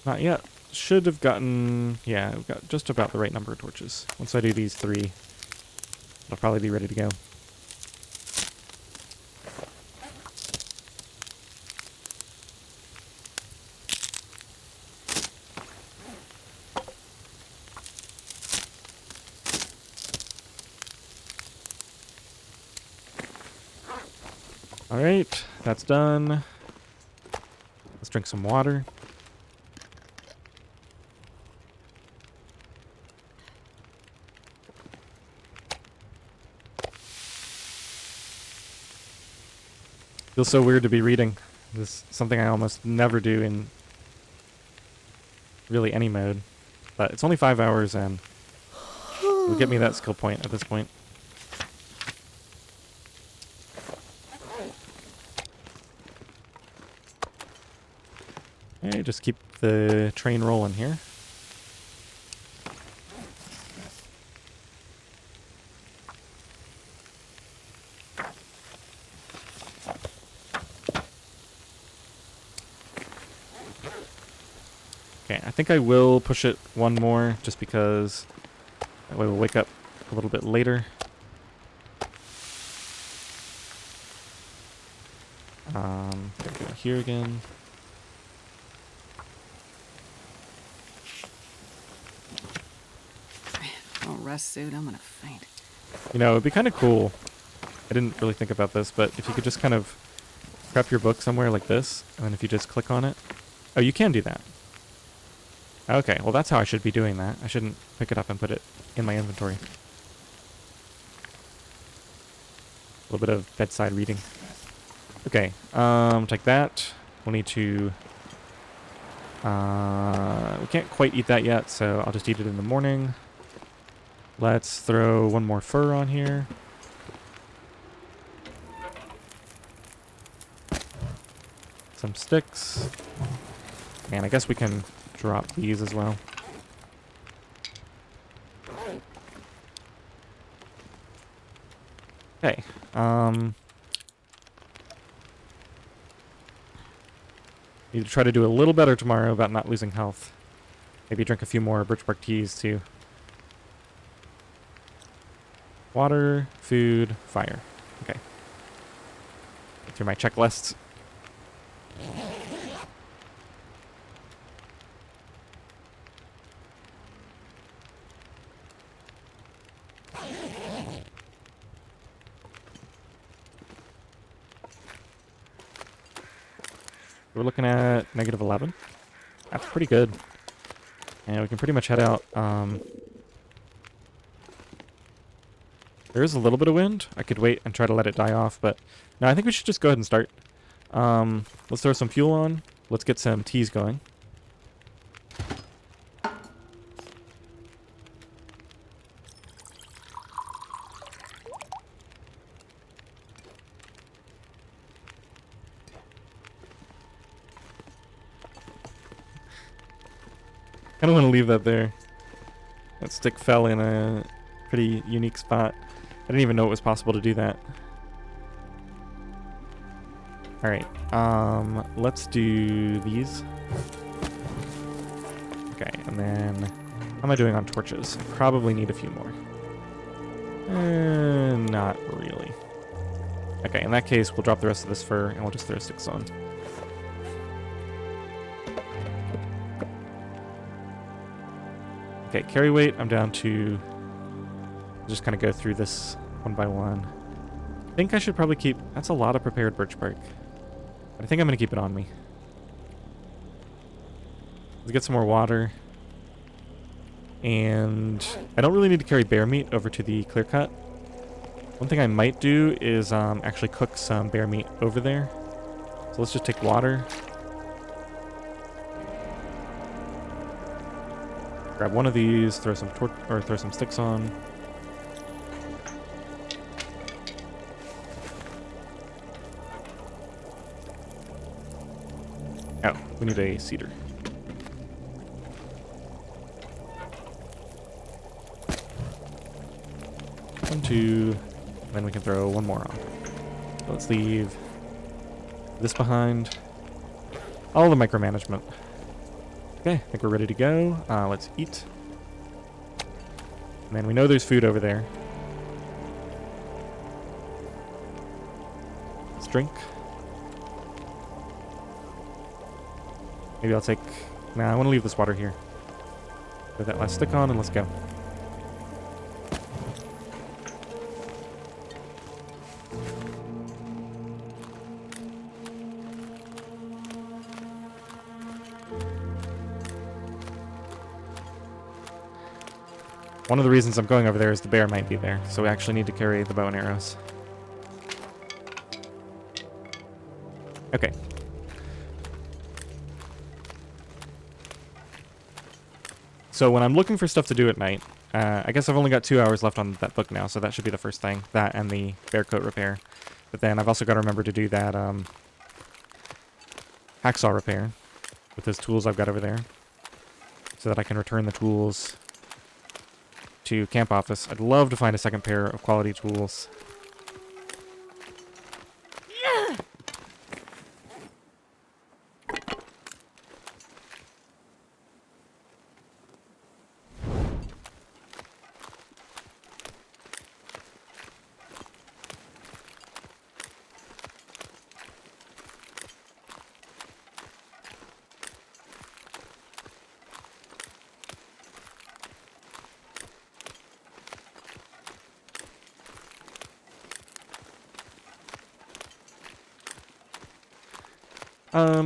Not yet. Should have gotten... yeah, we've got just about the right number of torches. Once I do these 3, it'll probably be ready to go. Alright, that's done. Let's drink some water. Feels so weird to be reading. This is something I almost never do in really any mode. But it's only 5 hours and it'll get me that skill point at this point. Okay, just keep the train rolling here. Okay, I think I will push it one more just because that way we'll wake up a little bit later. Go here again. No rest suit, I'm gonna faint. You know, it'd be kind of cool. I didn't really think about this, but if you could just kind of prep your book somewhere like this, and then if you just click on it... oh, you can do that. Okay, well that's how I should be doing that. I shouldn't pick it up and put it in my inventory. A little bit of bedside reading. Okay, take that. We'll need to... we can't quite eat that yet, so I'll just eat it in the morning. Let's throw one more fur on here. Some sticks. And I guess we can drop these as well. Okay. Need to try to do a little better tomorrow about not losing health. Maybe drink a few more birch bark teas too. Water, food, fire. Okay. Get through my checklists. We're looking at -11. That's pretty good. And we can pretty much head out. There is a little bit of wind. I could wait and try to let it die off, but no, I think we should just go ahead and start. Let's throw some fuel on. Let's get some teas going. I don't want to leave that there. That stick fell in a pretty unique spot. I didn't even know it was possible to do that. Alright, let's do these. Okay, and then how am I doing on torches? I probably need a few more. Not really. Okay, in that case, we'll drop the rest of this fur and we'll just throw sticks on. Okay, carry weight, I'm down to just kind of go through this one by one. I think I should probably keep, that's a lot of prepared birch bark. But I think I'm going to keep it on me. Let's get some more water. And I don't really need to carry bear meat over to the Clearcut. One thing I might do is actually cook some bear meat over there. So let's just take water. Grab one of these, throw some sticks on. Oh, we need a cedar. One, two, and then we can throw one more on. So let's leave this behind. All the micromanagement. Okay, I think we're ready to go. Let's eat. And then we know there's food over there. Let's drink. Maybe I'll take... Nah, I want to leave this water here. Put that last stick on and let's go. One of the reasons I'm going over there is the bear might be there, so we actually need to carry the bow and arrows. Okay. So when I'm looking for stuff to do at night, I guess I've only got 2 hours left on that book now, so that should be the first thing. That and the bear coat repair. But then I've also got to remember to do that hacksaw repair with those tools I've got over there, so that I can return the tools to camp office. I'd love to find a second pair of quality tools.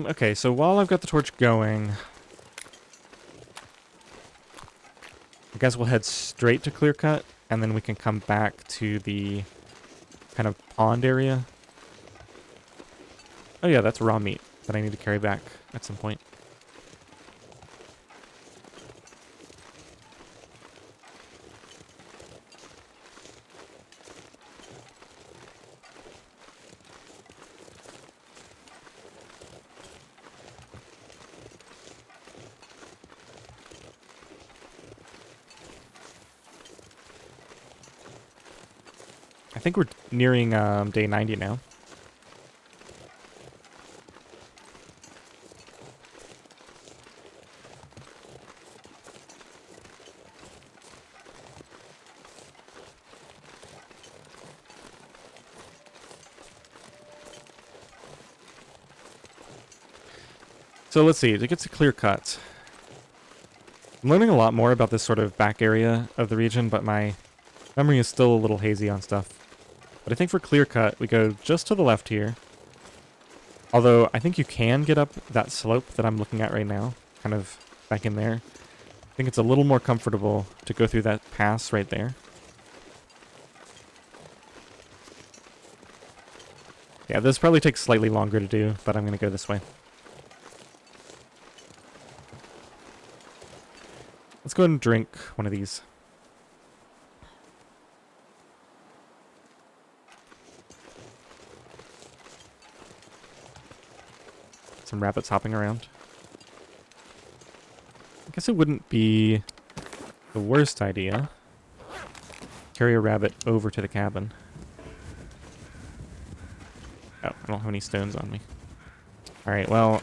Okay, so while I've got the torch going, I guess we'll head straight to Clearcut, and then we can come back to the kind of pond area. Oh yeah, that's raw meat that I need to carry back at some point. I think we're nearing day 90 now. So let's see, to get to Clearcut. I'm learning a lot more about this sort of back area of the region, but my memory is still a little hazy on stuff. But I think for Clearcut, we go just to the left here. Although, I think you can get up that slope that I'm looking at right now, kind of back in there. I think it's a little more comfortable to go through that pass right there. Yeah, this probably takes slightly longer to do, but I'm going to go this way. Let's go ahead and drink one of these. Some rabbits hopping around. I guess it wouldn't be the worst idea. Carry a rabbit over to the cabin. Oh, I don't have any stones on me. Alright, well,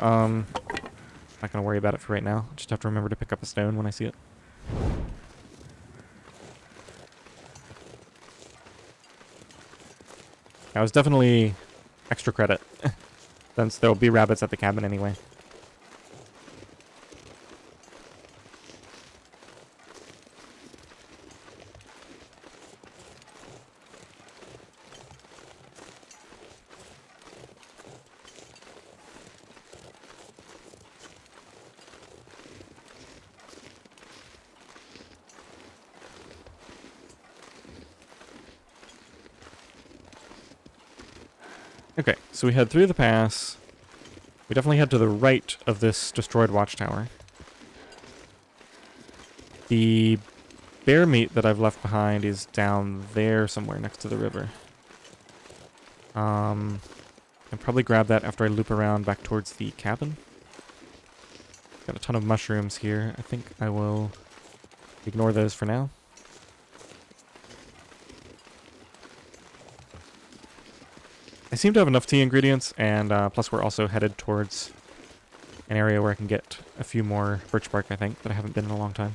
not gonna worry about it for right now. Just have to remember to pick up a stone when I see it. That was definitely extra credit, since there'll be rabbits at the cabin anyway. Okay, so we head through the pass. We definitely head to the right of this destroyed watchtower. The bear meat that I've left behind is down there somewhere next to the river. I can probably grab that after I loop around back towards the cabin. Got a ton of mushrooms here. I think I will ignore those for now. I seem to have enough tea ingredients, and plus we're also headed towards an area where I can get a few more birch bark, I think, that I haven't been in a long time.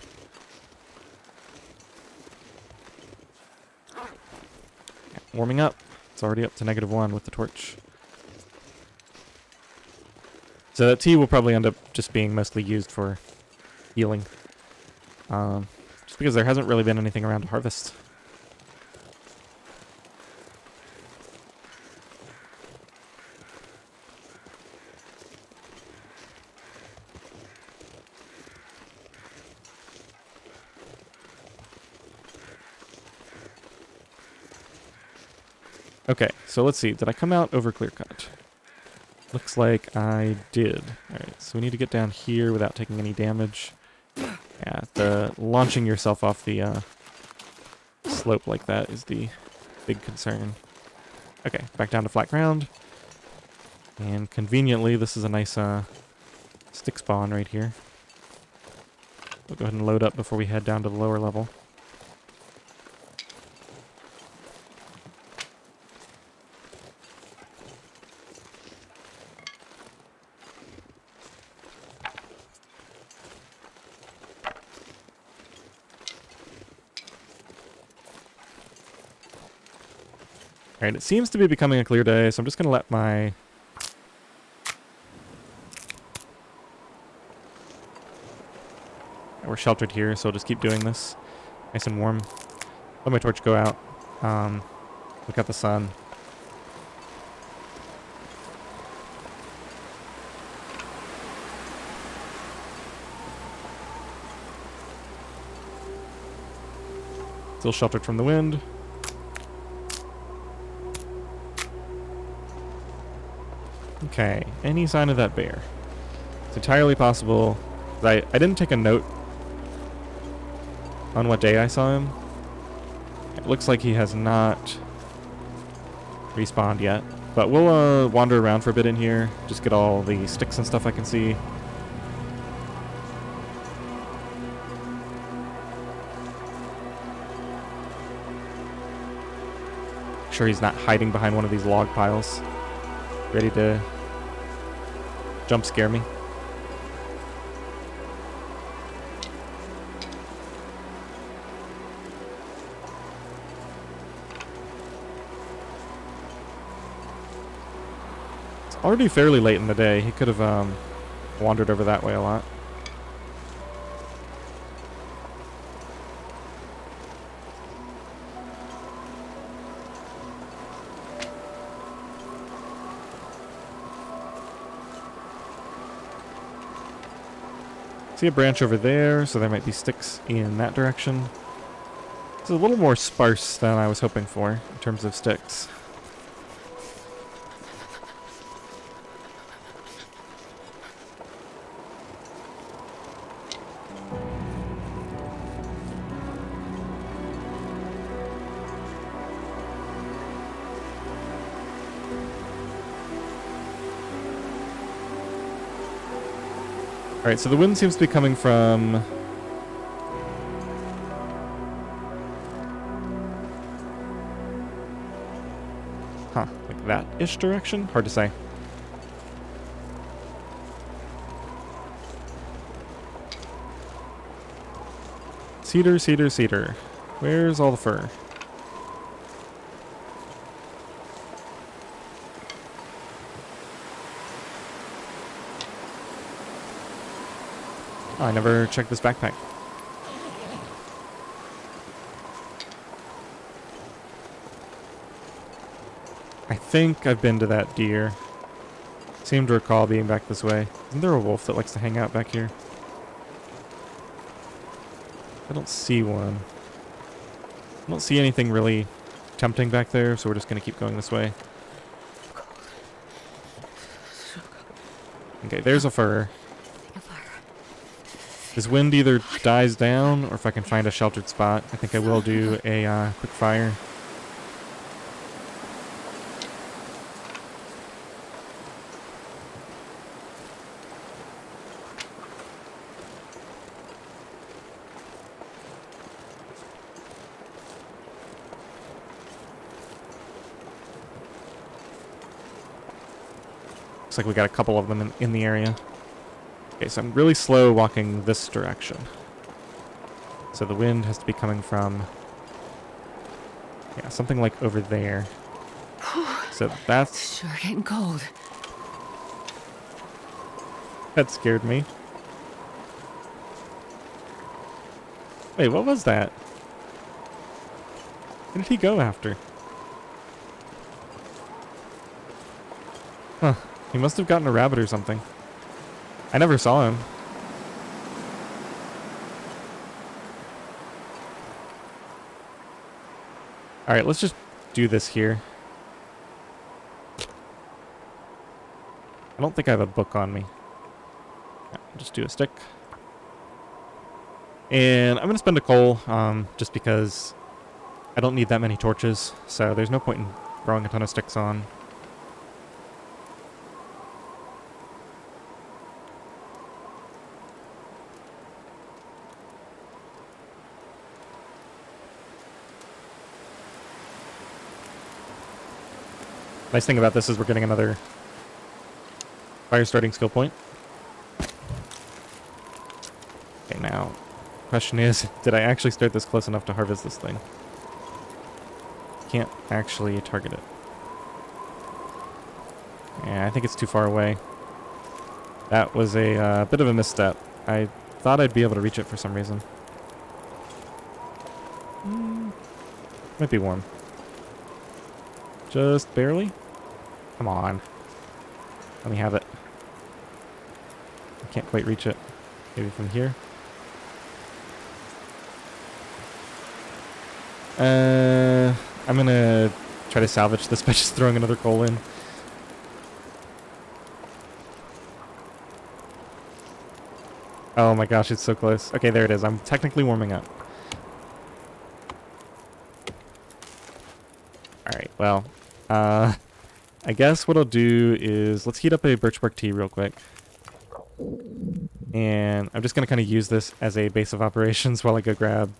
Yeah, warming up. It's already up to -1 with the torch. So that tea will probably end up just being mostly used for healing. Just because there hasn't really been anything around to harvest. Okay, so let's see. Did I come out over Clearcut? Looks like I did. Alright, so we need to get down here without taking any damage. Yeah, the launching yourself off the slope like that is the big concern. Okay, back down to flat ground. And conveniently, this is a nice stick spawn right here. We'll go ahead and load up before we head down to the lower level. Alright, it seems to be becoming a clear day, so I'm just going to let my... We're sheltered here, so I'll just keep doing this. Nice and warm. Let my torch go out. Look at the sun. Still sheltered from the wind. Okay, any sign of that bear? It's entirely possible. I didn't take a note on what day I saw him. It looks like he has not respawned yet. But we'll wander around for a bit in here. Just get all the sticks and stuff I can see. Make sure he's not hiding behind one of these log piles. Ready to jump scare me. It's already fairly late in the day. He could have Wandered over that way a lot. See a branch over there, so there might be sticks in that direction. It's a little more sparse than I was hoping for in terms of sticks. Alright, so the wind seems to be coming from... Huh, like that-ish direction? Hard to say. Cedar, cedar, cedar. Where's all the fur? Oh, I never checked this backpack. I think I've been to that deer. Seem to recall being back this way. Isn't there a wolf that likes to hang out back here? I don't see one. I don't see anything really tempting back there, so we're just going to keep going this way. Okay, there's a fur. This wind either dies down, or if I can find a sheltered spot, I think I will do a quick fire. Looks like we got a couple of them in the area. Okay, so I'm really slow walking this direction. So the wind has to be coming from... yeah, something like over there. So that's... Sure getting cold. That scared me. Wait, what was that? Where did he go after? Huh. He must have gotten a rabbit or something. I never saw him. Alright, let's just do this here. I don't think I have a book on me. Yeah, just do a stick. And I'm going to spend a coal, just because I don't need that many torches, so there's no point in throwing a ton of sticks on. Nice thing about this is we're getting another fire starting skill point. Okay, now, question is, did I actually start this close enough to harvest this thing? Can't actually target it. Yeah, I think it's too far away. That was a bit of a misstep. I thought I'd be able to reach it for some reason. Might be warm. Just barely? Come on. Let me have it. I can't quite reach it. Maybe from here. I'm gonna try to salvage this by just throwing another coal in. Oh my gosh, it's so close. Okay, there it is. I'm technically warming up. Alright, well, I guess what I'll do is let's heat up a birch bark tea real quick. And I'm just going to kind of use this as a base of operations while I go grab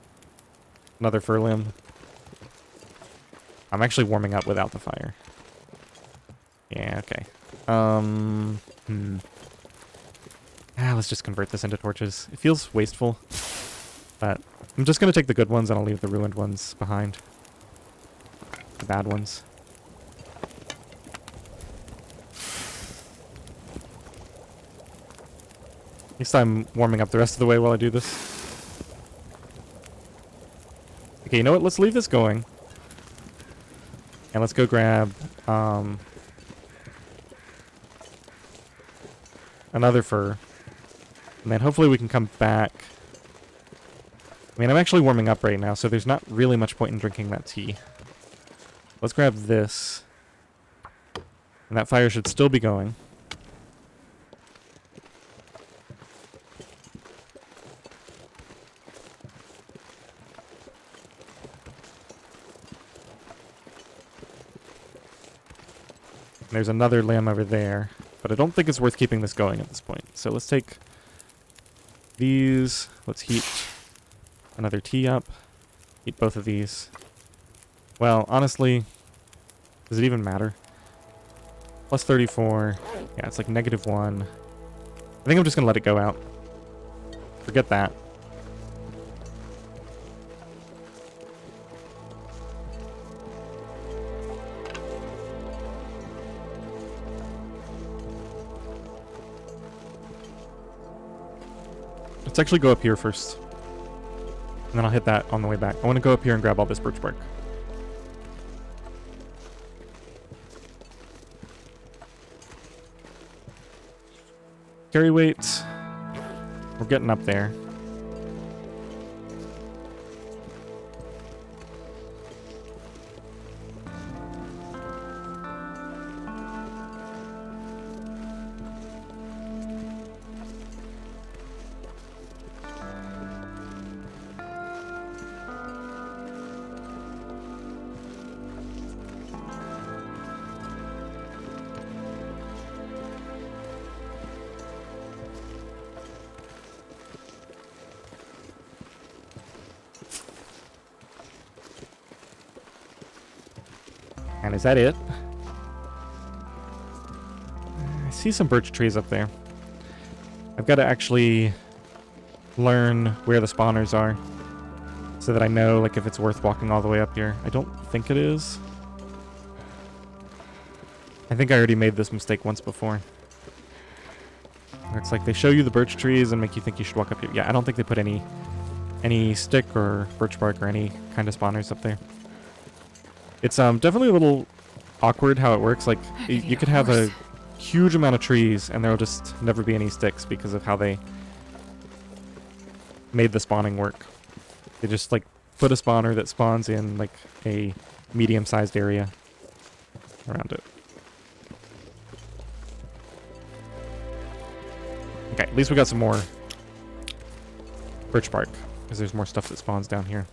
another fir limb. I'm actually warming up without the fire. Yeah, okay. Let's just convert this into torches. It feels wasteful, but I'm just going to take the good ones and I'll leave the ruined ones behind. The bad ones. At least I'm warming up the rest of the way while I do this. Okay, you know what? Let's leave this going. And let's go grab another fur. And then hopefully we can come back. I mean, I'm actually warming up right now, so there's not really much point in drinking that tea. Let's grab this. And that fire should still be going. There's another lamb over there, but I don't think it's worth keeping this going at this point. So let's take these. Let's heat another tea up. Heat both of these. Well, honestly, does it even matter? Plus 34. Yeah, it's like -1. I think I'm just going to let it go out. Forget that. Let's actually go up here first. And then I'll hit that on the way back. I want to go up here and grab all this birch bark. Carry weight. We're getting up there. And is that it? I see some birch trees up there. I've got to actually learn where the spawners are so that I know like if it's worth walking all the way up here. I don't think it is. I think I already made this mistake once before. Where it's like they show you the birch trees and make you think you should walk up here. Yeah, I don't think they put any stick or birch bark or any kind of spawners up there. It's definitely a little awkward how it works. Like, you could have a huge amount of trees and there will just never be any sticks because of how they made the spawning work. They just, like, put a spawner that spawns in, like, a medium-sized area around it. Okay, at least we got some more birch bark because there's more stuff that spawns down here.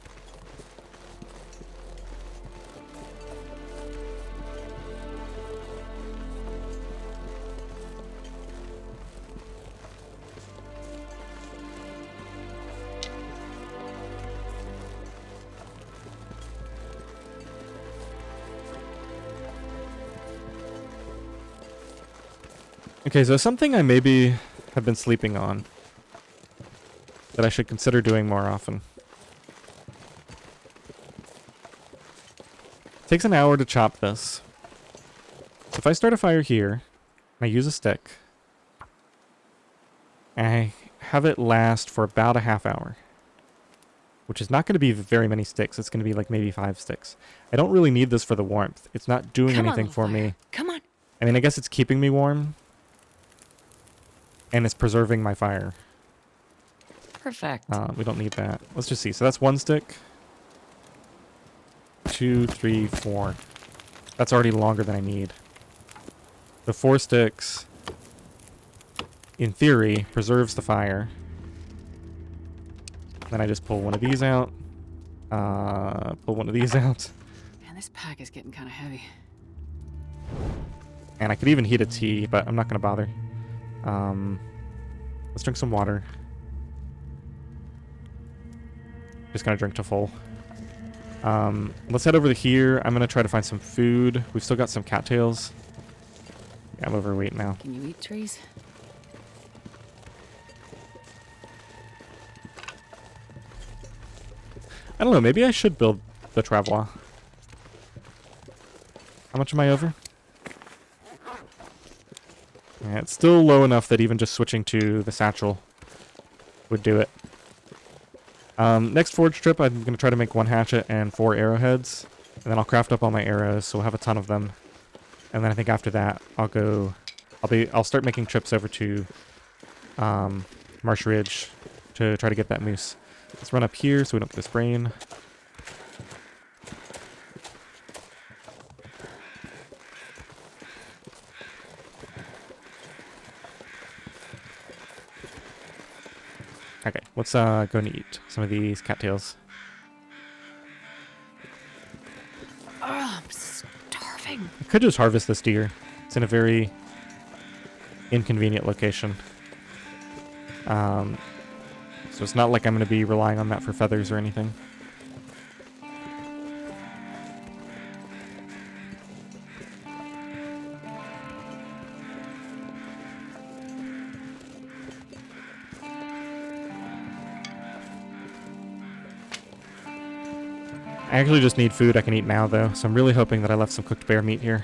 Okay, so something I maybe have been sleeping on that I should consider doing more often. It takes an hour to chop this. So if I start a fire here, and I use a stick, and I have it last for about a half hour, which is not going to be very many sticks. It's going to be like maybe 5 sticks. I don't really need this for the warmth. It's not doing anything for me. Come on. I mean, I guess it's keeping me warm. And it's preserving my fire. Perfect. We don't need that. Let's just see. So that's 1 stick. 2, 3, 4. That's already longer than I need. The 4 sticks, in theory, preserves the fire. Then I just pull one of these out. Pull one of these out. Man, this pack is getting kind of heavy. And I could even heat a tea, but I'm not going to bother. Let's drink some water. Just gonna drink to full. Let's head over to here. I'm gonna try to find some food. We've still got some cattails. Yeah, I'm overweight now. Can you eat trees? I don't know, maybe I should build the travois. How much am I over? Yeah, it's still low enough that even just switching to the satchel would do it. Next forge trip, I'm going to try to make 1 hatchet and 4 arrowheads. And then I'll craft up all my arrows, so we'll have a ton of them. And then I think after that, I'll start making trips over to Marsh Ridge to try to get that moose. Let's run up here so we don't get this brain. Okay, let's go and eat some of these cattails. Oh, I'm starving. I could just harvest this deer. It's in a very inconvenient location. So it's not like I'm going to be relying on that for feathers or anything. I actually just need food I can eat now, though, so I'm really hoping that I left some cooked bear meat here.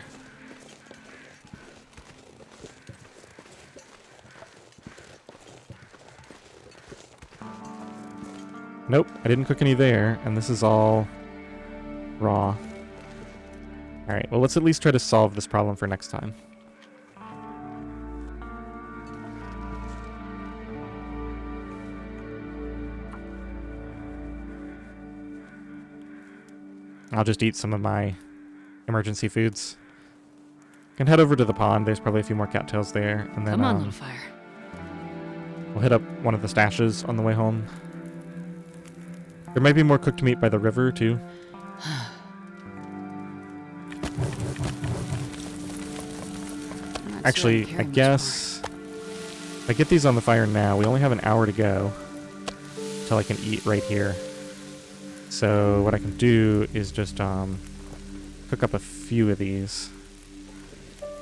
Nope, I didn't cook any there, and this is all raw. Alright, well, let's at least try to solve this problem for next time. I'll just eat some of my emergency foods. Can head over to the pond. There's probably a few more cattails there, and then Come on, little fire. we'll hit up one of the stashes on the way home. There might be more cooked meat by the river too. Actually, I guess if I get these on the fire now, we only have an hour to go till I can eat right here. So what I can do is just cook up a few of these.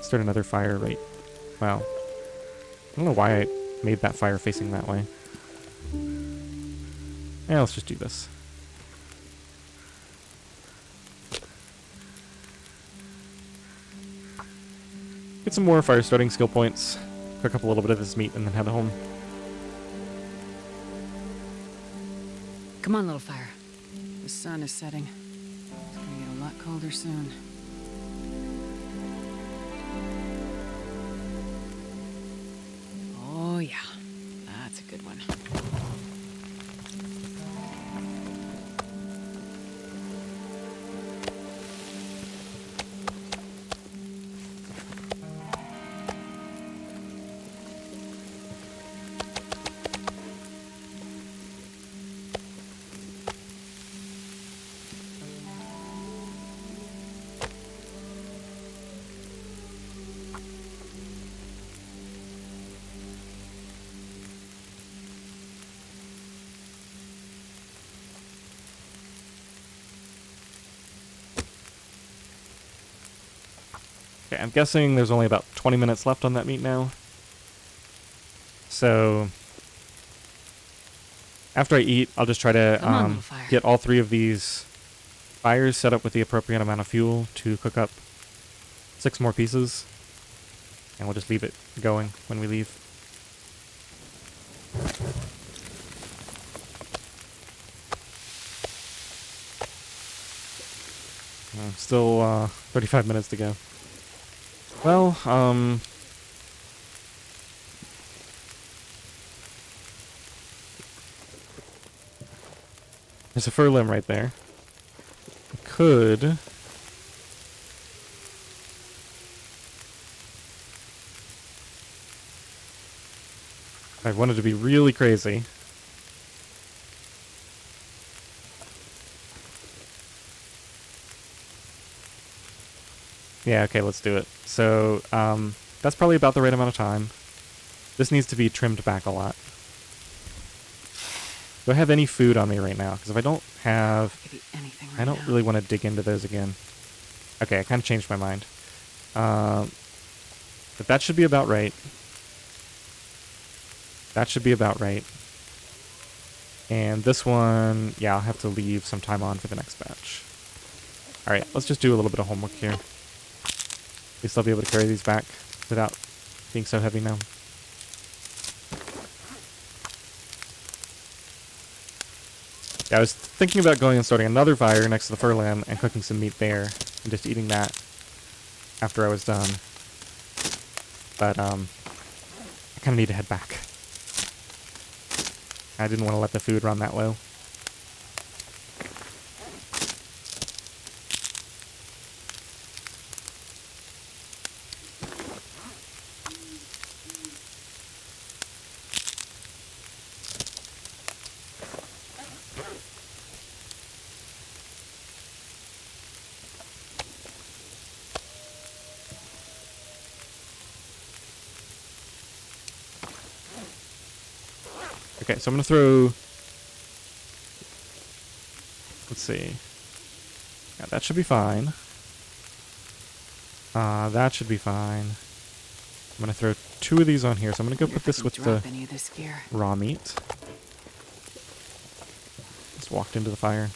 Start another fire right... Wow. I don't know why I made that fire facing that way. Yeah, let's just do this. Get some more fire starting skill points. Cook up a little bit of this meat and then head home. Come on, little fire. The sun is setting. It's gonna get a lot colder soon. Oh yeah, that's a good one. Okay, I'm guessing there's only about 20 minutes left on that meat now. So after I eat, I'll just try to get all 3 of these fires set up with the appropriate amount of fuel to cook up 6 more pieces. And we'll just leave it going when we leave. Still 35 minutes to go. Well, there's a fir limb right there. Could... if I wanted to be really crazy. Yeah, okay, let's do it. So, that's probably about the right amount of time. This needs to be trimmed back a lot. Do I have any food on me right now? Because if I don't have... Could eat anything right I don't now. really want to dig into those again. Okay, I kind of changed my mind. But that should be about right. That should be about right. And this one, yeah, I'll have to leave some time on for the next batch. Alright, let's just do a little bit of homework here. At least I'll be able to carry these back without being so heavy now. Yeah, I was thinking about going and starting another fire next to the fur limb and cooking some meat there and just eating that after I was done. But I kind of need to head back. I didn't want to let the food run that low. Okay, so I'm going to throw... Let's see. Yeah, that should be fine. That should be fine. I'm going to throw 2 of these on here, so I'm going to go put this with the any of this gear. raw meat. Just walked into the fire.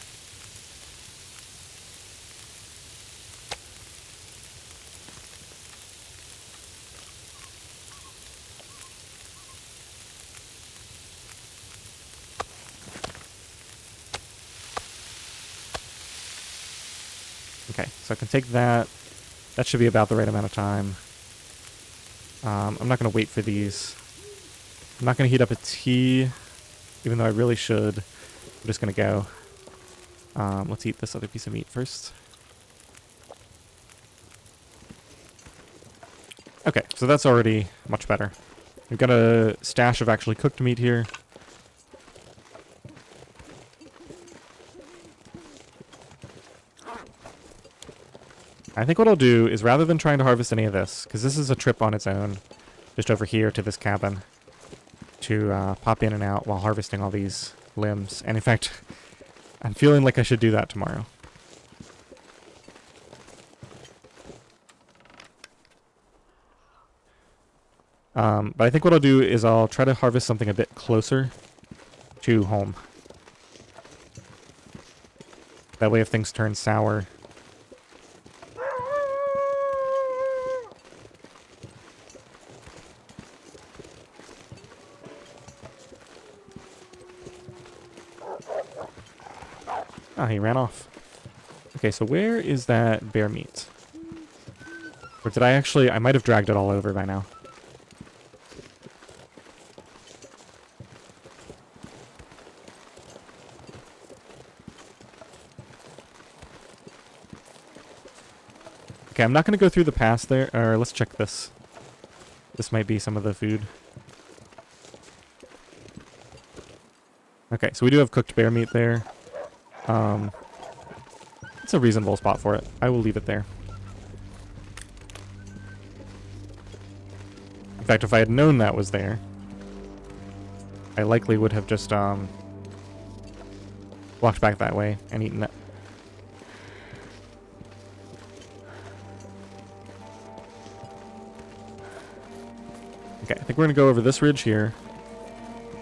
Okay, so I can take that. That should be about the right amount of time. I'm not going to wait for these. I'm not going to heat up a tea, even though I really should. I'm just going to go. Let's eat this other piece of meat first. Okay, so that's already much better. We've got a stash of actually cooked meat here. I think what I'll do is, rather than trying to harvest any of this, because this is a trip on its own, just over here to this cabin, to pop in and out while harvesting all these limbs. And in fact, I'm feeling like I should do that tomorrow. But I think what I'll do is I'll try to harvest something a bit closer to home. That way if things turn sour... Ah, he ran off. Okay, so where is that bear meat? Or did I actually... I might have dragged it all over by now. Okay, I'm not going to go through the pass there. Or let's check this. This might be some of the food. Okay, so we do have cooked bear meat there. It's a reasonable spot for it. I will leave it there. In fact, if I had known that was there, I likely would have just walked back that way and eaten it. Okay, I think we're going to go over this ridge here.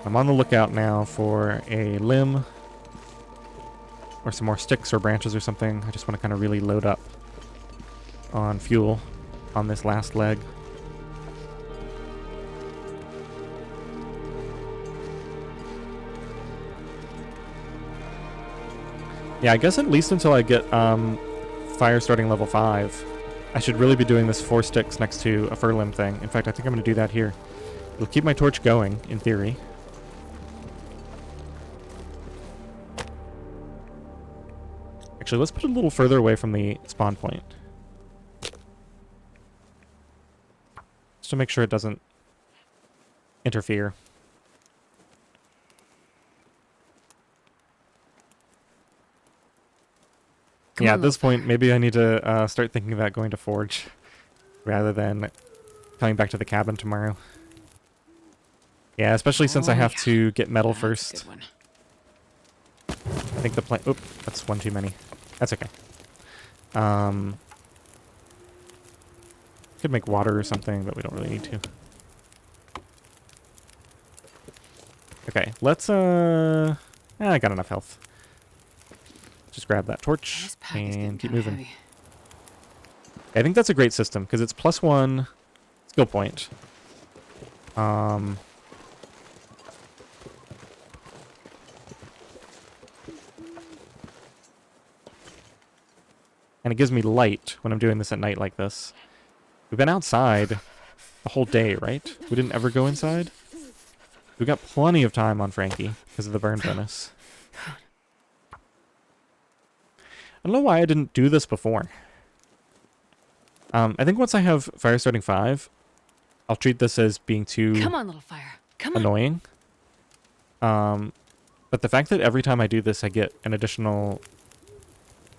I'm on the lookout now for a limb or some more sticks or branches or something. I just want to kind of really load up on fuel on this last leg. Yeah, I guess at least until I get fire starting level 5, I should really be doing this 4 sticks next to a fur limb thing. In fact, I think I'm going to do that here. It'll keep my torch going, in theory. Actually, let's put it a little further away from the spawn point. Just to make sure it doesn't interfere. Yeah, at this point, maybe I need to start thinking about going to Forge rather than coming back to the cabin tomorrow. Yeah, especially since I have to get metal first. I think the plant... Oop, that's one too many. That's okay. Could make water or something, but we don't really need to. Okay, let's... I got enough health. Just grab that torch and keep moving. Heavy. I think that's a great system, because it's +1 skill point. And it gives me light when I'm doing this at night like this. We've been outside the whole day, right? We didn't ever go inside. We got plenty of time on Frankie because of the burn bonus. I don't know why I didn't do this before. I think once I have fire starting 5, I'll treat this as being too Come on, little fire. Come on. annoying. But the fact that every time I do this, I get an additional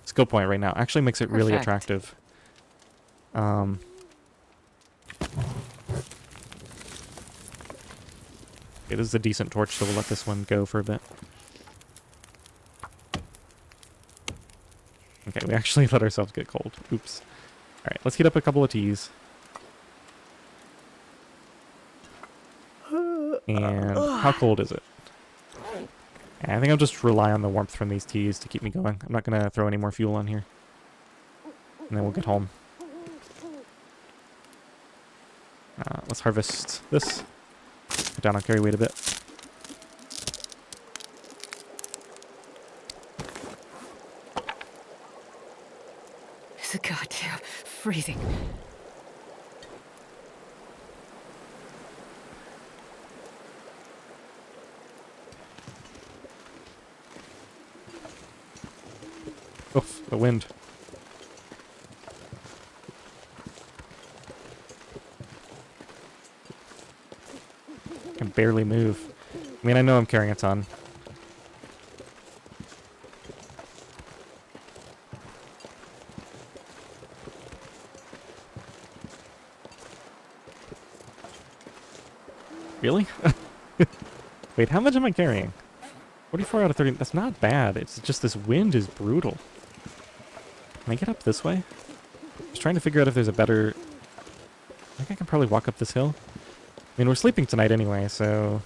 skill point right now actually makes it really Perfect. attractive. It is a decent torch, so we'll let this one go for a bit. Okay, we actually let ourselves get cold. Oops. Alright, let's heat up a couple of teas. And how cold is it? I think I'll just rely on the warmth from these teas to keep me going. I'm not going to throw any more fuel on here. And then we'll get home. Let's harvest this. Put down our carry weight a bit. It's a goddamn freezing. Oof, the wind. I can barely move. I mean, I know I'm carrying a ton. Really? Wait, how much am I carrying? 44 out of 30. That's not bad. It's just this wind is brutal. Can I get up this way? Just trying to figure out if there's a better... I think I can probably walk up this hill. I mean, we're sleeping tonight anyway, so...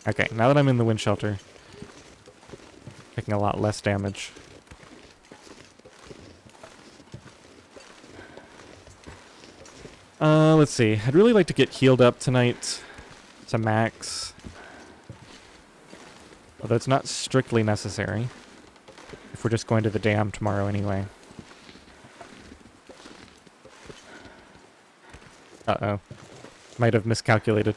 Okay, now that I'm in the wind shelter, taking a lot less damage. Let's see. I'd really like to get healed up tonight to max. Although it's not strictly necessary. If we're just going to the dam tomorrow anyway. Uh-oh. Might have miscalculated.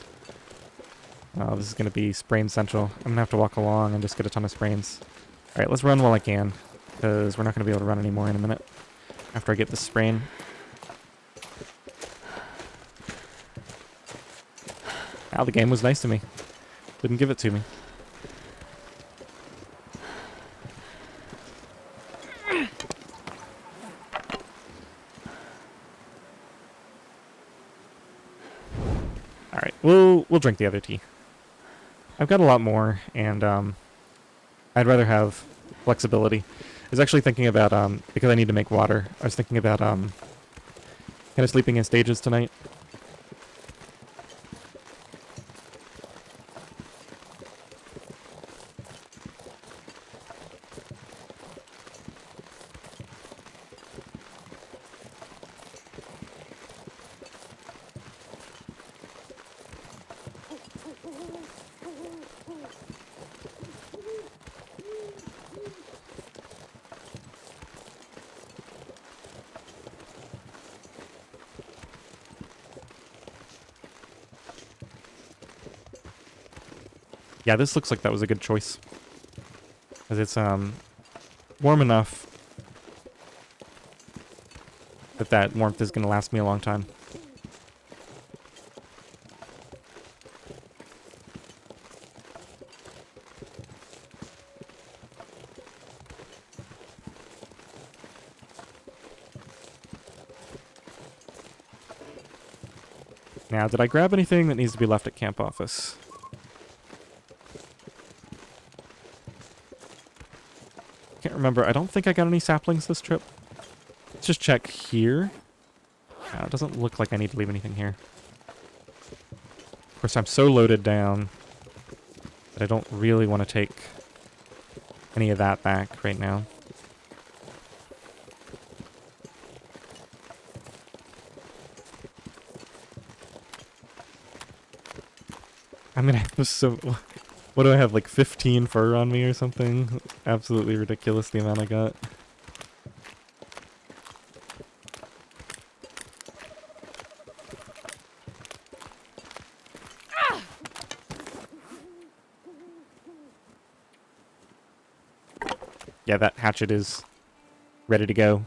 Oh, this is going to be sprain central. I'm going to have to walk along and just get a ton of sprains. Alright, let's run while I can. Because we're not going to be able to run anymore in a minute. After I get this sprain. Wow, the game was nice to me. Didn't give it to me. Alright, we'll drink the other tea. I've got a lot more, and I'd rather have flexibility. I was actually thinking about, because I need to make water, I was thinking about kind of sleeping in stages tonight. Yeah, this looks like that was a good choice. Because it's warm enough that that warmth is going to last me a long time. Now, did I grab anything that needs to be left at camp office? Can't remember. I don't think I got any saplings this trip. Let's just check here. It doesn't look like I need to leave anything here. Of course, I'm so loaded down that I don't really want to take any of that back right now. I'm gonna have so... What do I have, like 15 fur on me or something? Absolutely ridiculous the amount I got. Yeah, that hatchet is ready to go.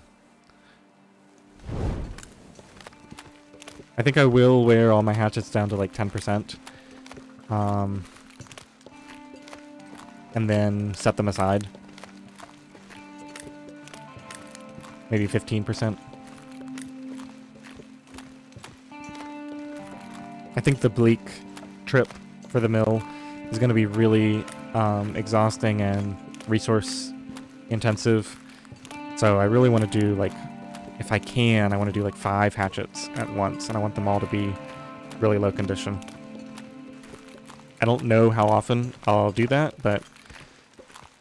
I think I will wear all my hatchets down to like 10%. And then set them aside. Maybe 15%. I think the bleak trip for the mill is going to be really exhausting and resource intensive. So I really want to do, like, if I can, I want to do like 5 hatchets at once, and I want them all to be really low condition. I don't know how often I'll do that, but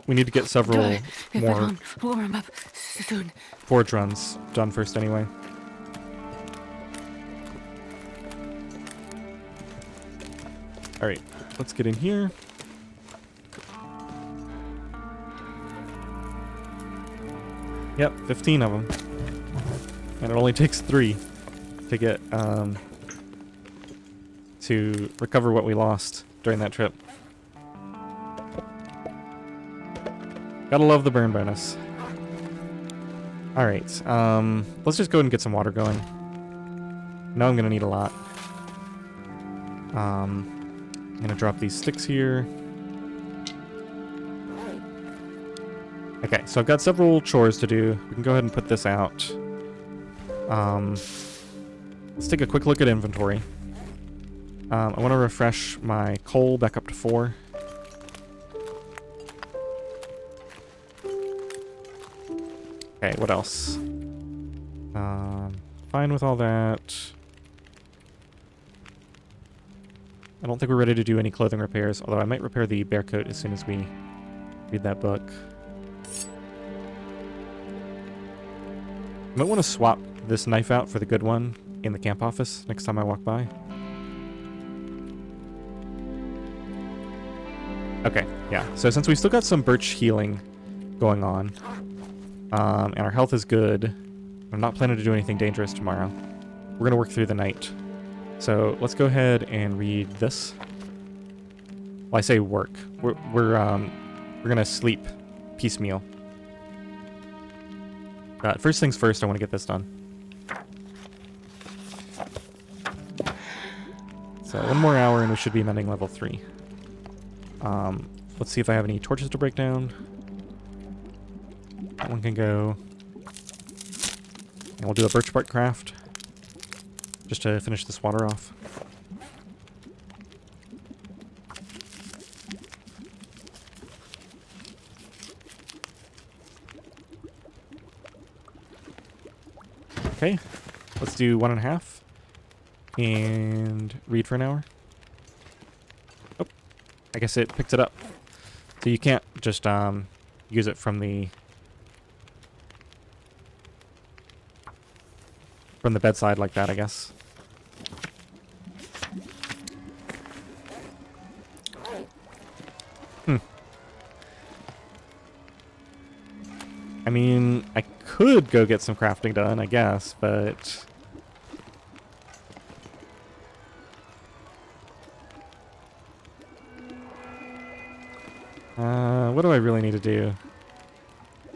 we need to get several more warm up soon. forge runs done first anyway. Alright, let's get in here. Yep, 15 of them. And it only takes 3 to get, to recover what we lost during that trip. Gotta love the burn bonus. Alright, let's just go ahead and get some water going. Know I'm gonna need a lot. I'm gonna drop these sticks here. Okay, so I've got several chores to do. We can go ahead and put this out. Let's take a quick look at inventory. I want to refresh my coal back up to 4. Okay, what else? Fine with all that. I don't think we're ready to do any clothing repairs, although I might repair the bear coat as soon as we read that book. I might want to swap this knife out for the good one in the camp office next time I walk by. Okay, yeah. So since we've still got some birch healing going on, and our health is good, I'm not planning to do anything dangerous tomorrow. We're going to work through the night. So let's go ahead and read this. Well, I say work. We're going to sleep piecemeal. First things first, I want to get this done. So 1 more hour and we should be mending level 3. Let's see if I have any torches to break down. That one can go. And we'll do a birch bark craft. Just to finish this water off. Okay, let's do 1.5 and read for an hour. Oh, I guess it picked it up. So you can't just use it from the bedside like that, I guess. I mean, I could go get some crafting done, I guess, but... what do I really need to do?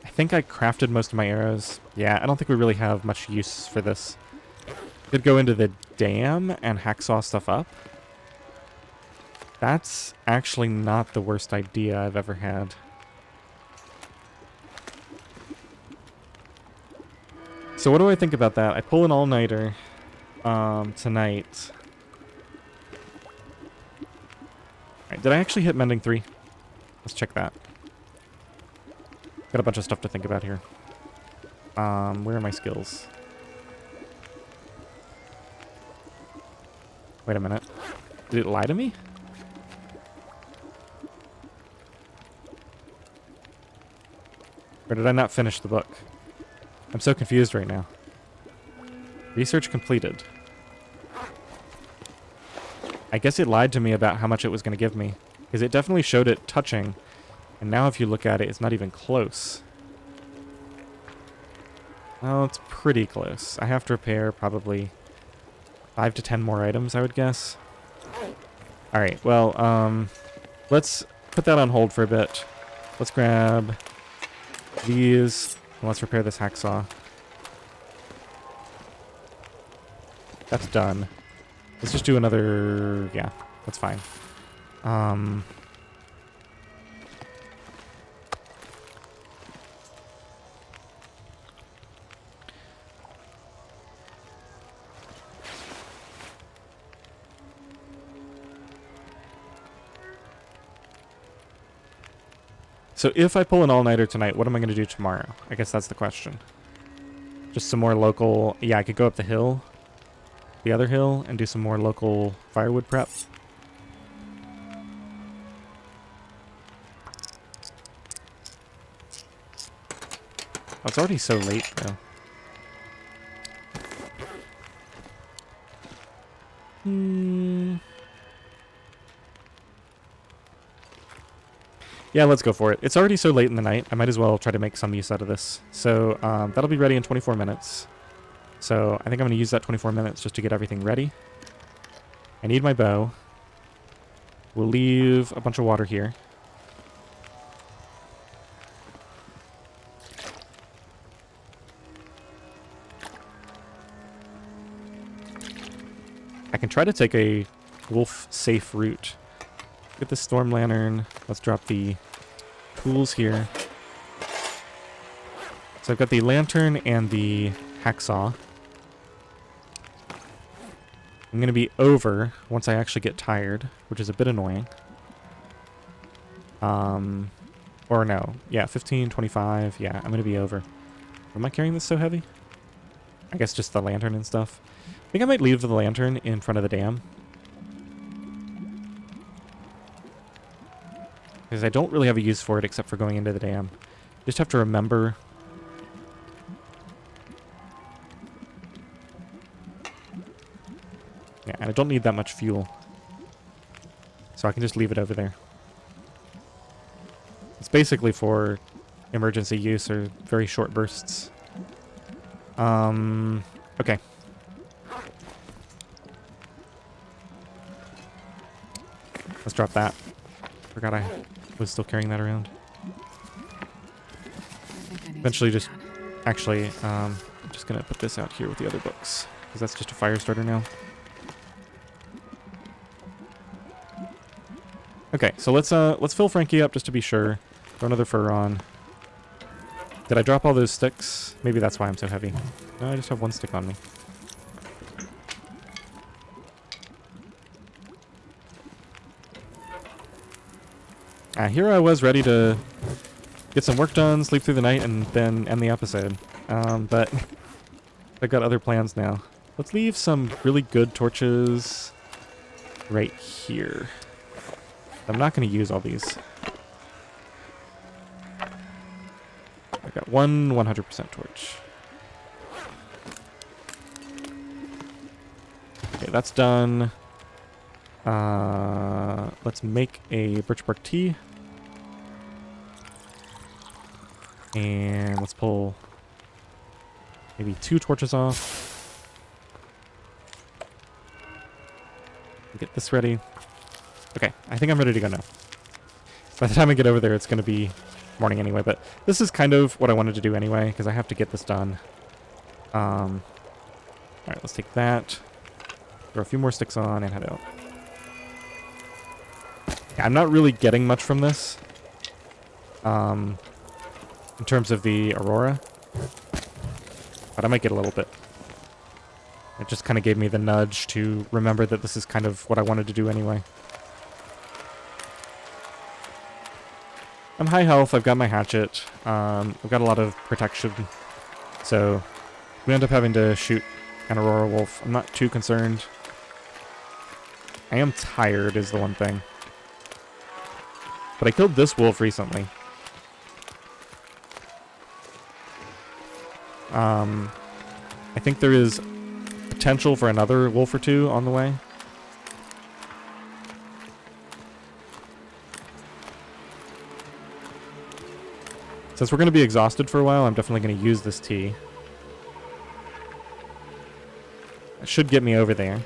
I think I crafted most of my arrows. Yeah, I don't think we really have much use for this. Could go into the dam and hacksaw stuff up. That's actually not the worst idea I've ever had. So what do I think about that? I pull an all-nighter tonight. Alright, did I actually hit mending 3? Let's check that. Got a bunch of stuff to think about here. Where are my skills? Wait a minute. Did it lie to me? Or did I not finish the book? I'm so confused right now. Research completed. I guess it lied to me about how much it was going to give me. Because it definitely showed it touching. And now if you look at it, it's not even close. Well, it's pretty close. I have to repair probably 5 to 10 more items, I would guess. Alright, well, let's put that on hold for a bit. Let's grab these, and let's repair this hacksaw. That's done. Let's just do another... yeah, that's fine. So if I pull an all-nighter tonight, what am I going to do tomorrow? I guess that's the question. Just some more local... yeah, I could go up the hill, the other hill, and do some more local firewood prep. Oh, it's already so late, though. Yeah, let's go for it. It's already so late in the night, I might as well try to make some use out of this. So, that'll be ready in 24 minutes. So, I think I'm going to use that 24 minutes just to get everything ready. I need my bow. We'll leave a bunch of water here. I can try to take a wolf-safe route. Get the storm lantern. Let's drop the tools here. So I've got the lantern and the hacksaw. I'm going to be over once I actually get tired, which is a bit annoying. Or no. Yeah, 15, 25. Yeah, I'm going to be over. Why am I carrying this so heavy? I guess just the lantern and stuff. I think I might leave the lantern in front of the dam. Because I don't really have a use for it except for going into the dam. Just have to remember... yeah, and I don't need that much fuel. So I can just leave it over there. It's basically for emergency use or very short bursts. Okay. Let's drop that. Forgot I was still carrying that around. Eventually just... actually, I'm just going to put this out here with the other books. Because that's just a fire starter now. Okay, so let's fill Frankie up just to be sure. Throw another fur on. Did I drop all those sticks? Maybe that's why I'm so heavy. No, I just have one stick on me. Here I was ready to get some work done, sleep through the night, and then end the episode. But I've got other plans now. Let's leave some really good torches right here. I'm not going to use all these. I've got one 100% torch. Okay, that's done. Let's make a birch bark tea. And let's pull maybe 2 torches off. Get this ready. Okay, I think I'm ready to go now. By the time I get over there, it's going to be morning anyway, but this is kind of what I wanted to do anyway, because I have to get this done. Alright, let's take that. Throw a few more sticks on and head out. Yeah, I'm not really getting much from this. In terms of the Aurora. But I might get a little bit. It just kind of gave me the nudge to remember that this is kind of what I wanted to do anyway. I'm high health, I've got my hatchet, I've got a lot of protection, so if we end up having to shoot an Aurora wolf, I'm not too concerned. I am tired is the one thing. But I killed this wolf recently. I think there is potential for another wolf or two on the way. Since we're going to be exhausted for a while, I'm definitely going to use this tea. It should get me over there.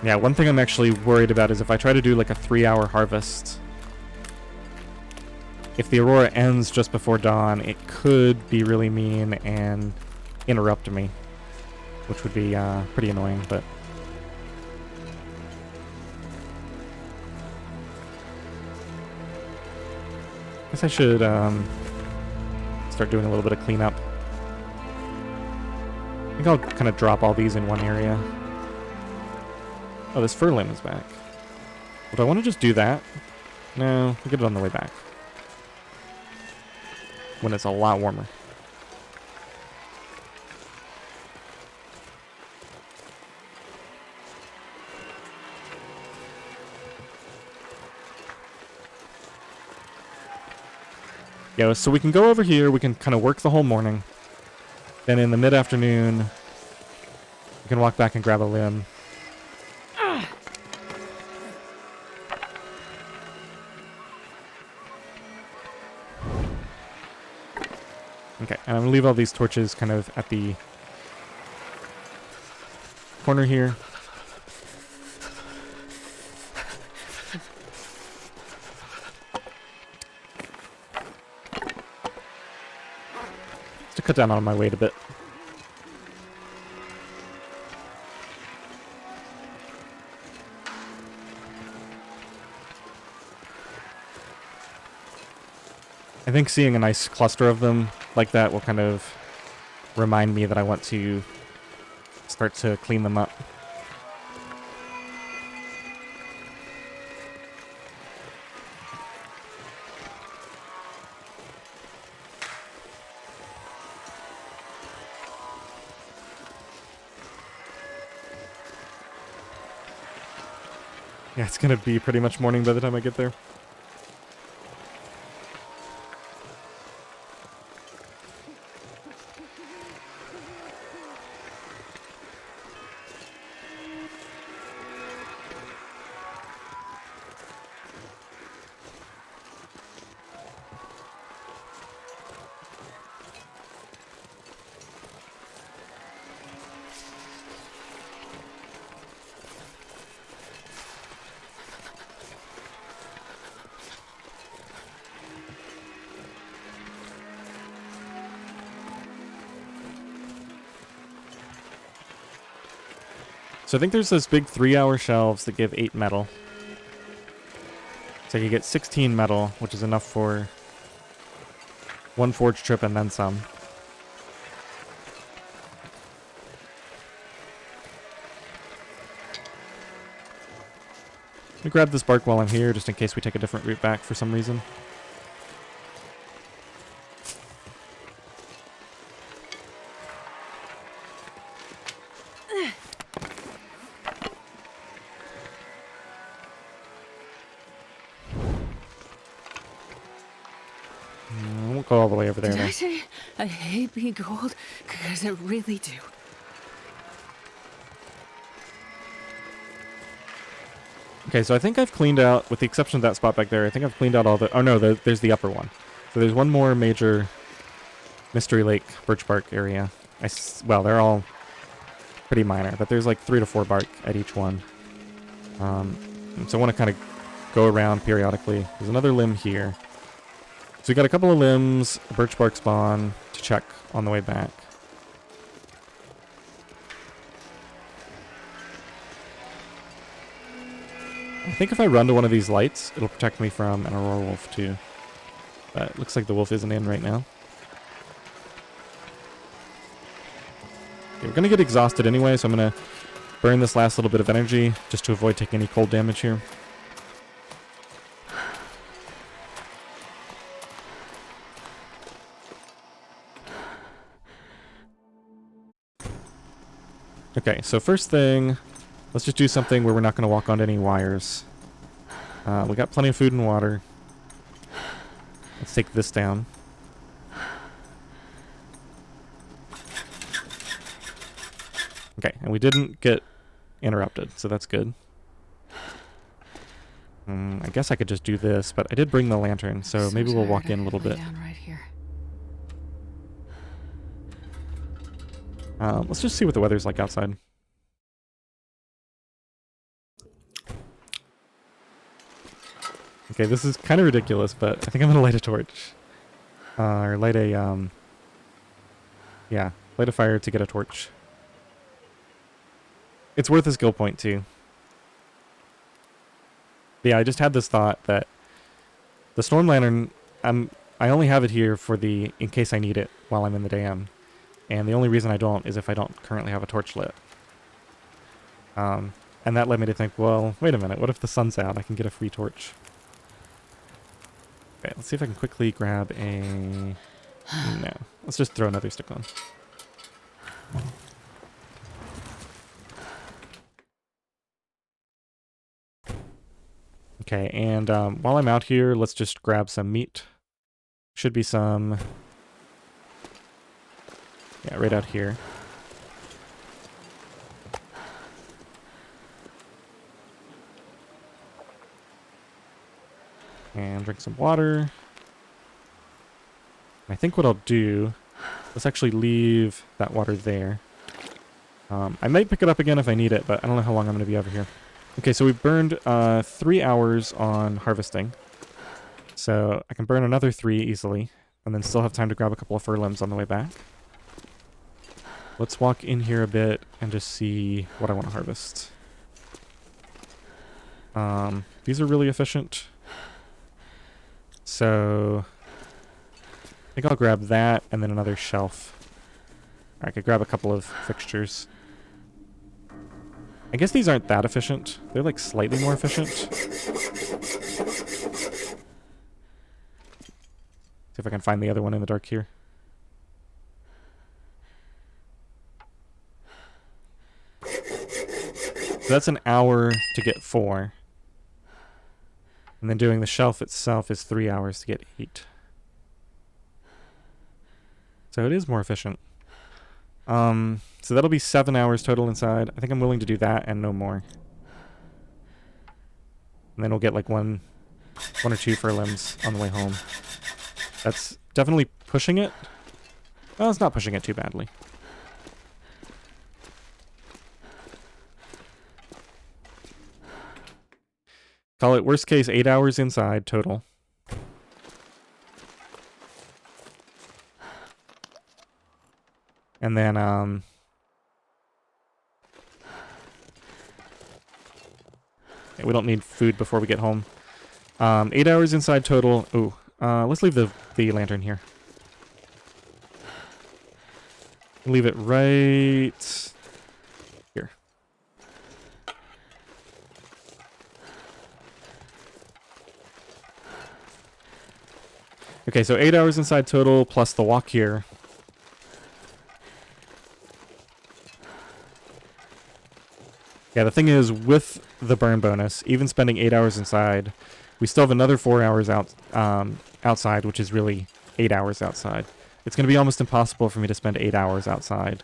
Yeah, one thing I'm actually worried about is if I try to do like a 3-hour harvest, if the aurora ends just before dawn, it could be really mean and interrupt me, which would be pretty annoying, but... I guess I should start doing a little bit of cleanup. I think I'll kind of drop all these in one area. Oh, this fur limb is back. Do I want to just do that? No, we'll get it on the way back. When it's a lot warmer. Yeah, so we can go over here, we can kind of work the whole morning. Then in the mid-afternoon, we can walk back and grab a limb. Okay, and I'm going to leave all these torches kind of at the corner here. Just to cut down on my weight a bit. I think seeing a nice cluster of them like that will kind of remind me that I want to start to clean them up. Yeah, it's gonna be pretty much morning by the time I get there. So I think there's those big 3-hour shelves that give 8 metal. So you get 16 metal, which is enough for 1 forge trip and then some. Let me grab this bark while I'm here, just in case we take a different route back for some reason. I won't go all the way over there. Did I say I hate being cold? Because I really do. Okay, so I think I've cleaned out, with the exception of that spot back there, I think I've cleaned out all the... Oh no, there's the upper one. So there's one more major Mystery Lake birch bark area. Well, they're all pretty minor, but there's like 3 to 4 bark at each one. So I want to kind of go around periodically. There's another limb here. So we got a couple of limbs, a birch bark spawn to check on the way back. I think if I run to one of these lights, it'll protect me from an aurora wolf too. But it looks like the wolf isn't in right now. Okay, we're going to get exhausted anyway, so I'm going to burn this last little bit of energy just to avoid taking any cold damage here. Okay, so first thing, let's just do something where we're not going to walk onto any wires. We got plenty of food and water. Let's take this down. Okay, and we didn't get interrupted, so that's good. I guess I could just do this, but I did bring the lantern, so maybe we'll walk in a little bit. Down right here. Let's just see what the weather's like outside. Okay, this is kind of ridiculous, but I think I'm gonna light a torch. Or light a, yeah, light a fire to get a torch. It's worth a skill point, too. But yeah, I just had this thought that the storm lantern, I only have it here for in case I need it while I'm in the dam. And the only reason I don't is if I don't currently have a torch lit. And that led me to think, well, wait a minute, what if the sun's out? I can get a free torch. Okay, let's see if I can quickly grab a... No. Let's just throw another stick on. Okay, and while I'm out here, let's just grab some meat. Should be some... Yeah, right out here. And drink some water. I think what I'll do, let's actually leave that water there. I might pick it up again if I need it, but I don't know how long I'm going to be over here. Okay, so we burned 3 hours on harvesting. So I can burn another 3 easily, and then still have time to grab a couple of fir limbs on the way back. Let's walk in here a bit and just see what I want to harvest. These are really efficient. So I think I'll grab that and then another shelf. I could grab a couple of fixtures. I guess these aren't that efficient. They're like slightly more efficient. See if I can find the other one in the dark here. So that's an hour to get 4. And then doing the shelf itself is 3 hours to get 8. So it is more efficient. So that'll be 7 hours total inside. I think I'm willing to do that and no more. And then we'll get like one or two fir limbs on the way home. That's definitely pushing it. Well, it's not pushing it too badly. Call it worst case 8 hours inside total. And then, yeah, we don't need food before we get home. 8 hours inside total. Ooh, let's leave the lantern here. Leave it right here. Okay, so 8 hours inside total plus the walk here. Yeah, the thing is, with the burn bonus, even spending 8 hours inside, we still have another 4 hours outside, which is really 8 hours outside. It's going to be almost impossible for me to spend 8 hours outside,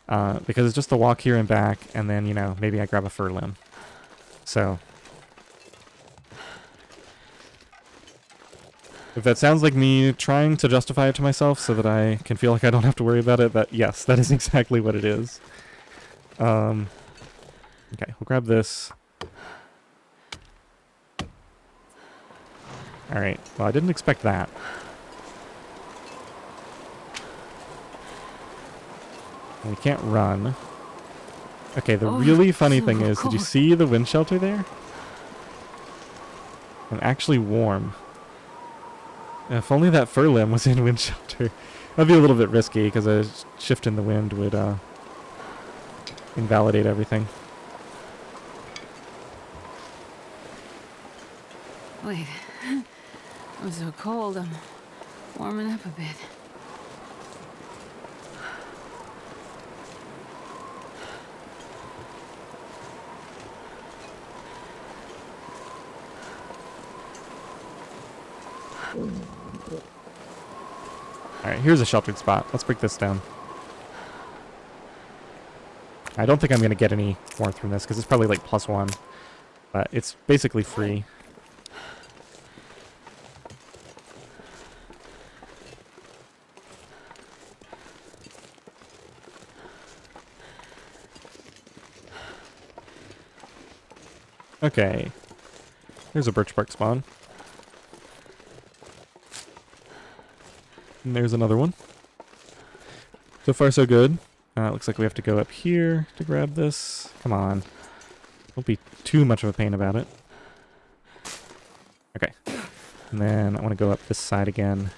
because it's just the walk here and back, and then, you know, maybe I grab a fir limb. So, if that sounds like me trying to justify it to myself so that I can feel like I don't have to worry about it, yes, that is exactly what it is. Okay, we'll grab this. Alright, well, I didn't expect that. And we can't run. Okay, the really funny thing is, did you see the wind shelter there? I'm actually warm. If only that fir limb was in wind shelter. That'd be a little bit risky, because a shift in the wind would invalidate everything. Wait. I'm so cold, I'm warming up a bit. Alright, here's a sheltered spot. Let's break this down. I don't think I'm going to get any warmth from this because it's probably like +1. But it's basically free. Okay. There's a birch bark spawn. And there's another one. So far, so good. Looks like we have to go up here to grab this. Come on. Don't be too much of a pain about it. Okay. And then I want to go up this side again.